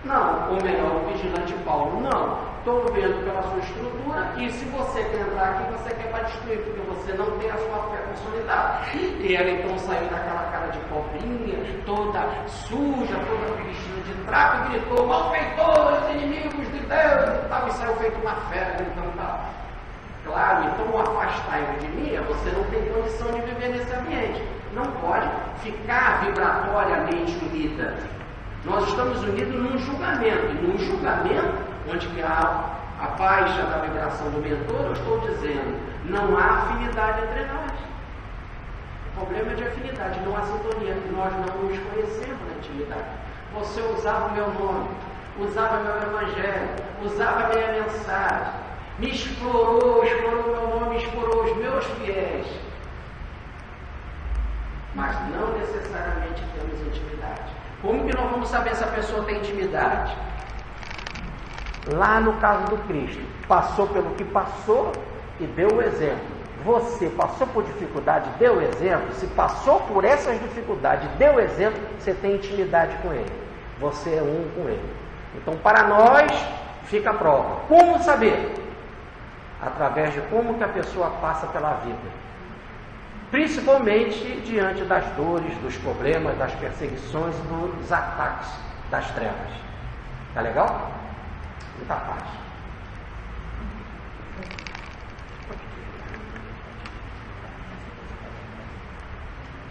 S1: não, ou melhor, o vigilante Paulo, não, estou vendo pela sua estrutura que se você quer entrar aqui, você quer para destruir, porque você não tem a sua fé consolidada. E ela então saiu daquela cara de pobrinha, toda suja, toda vestida de trapo, e gritou: malfeitores, inimigos de Deus, e tal, e saiu feito uma fera gritando tal. Claro, então o afastar de mim, você não tem condição de viver nesse ambiente. Não pode
S2: ficar vibratoriamente unida. Nós estamos unidos num julgamento, e num julgamento onde que há a baixa da vibração do mentor, eu estou dizendo, não há afinidade entre nós. O problema é de afinidade, não há sintonia, nós não nos conhecemos na intimidade. Você usava o meu nome, usava meu evangelho, usava a minha mensagem, me explorou meu nome, explorou os meus fiéis. Mas não necessariamente temos intimidade. Como que nós vamos saber se a pessoa tem intimidade? Lá no caso do Cristo, passou pelo que passou e deu o exemplo. Você passou por dificuldade, deu exemplo. Se passou por essas dificuldades, deu exemplo, você tem intimidade com Ele. Você é um com Ele. Então, para nós, fica a prova. Como saber? Através de como que a pessoa passa pela vida. Principalmente diante das dores, dos problemas, das perseguições e dos ataques das trevas. Tá legal? Muita paz.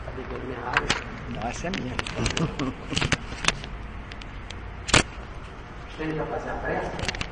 S2: Tá bebendo minha água?
S3: Não, essa é minha.
S2: Você vai fazer a prece?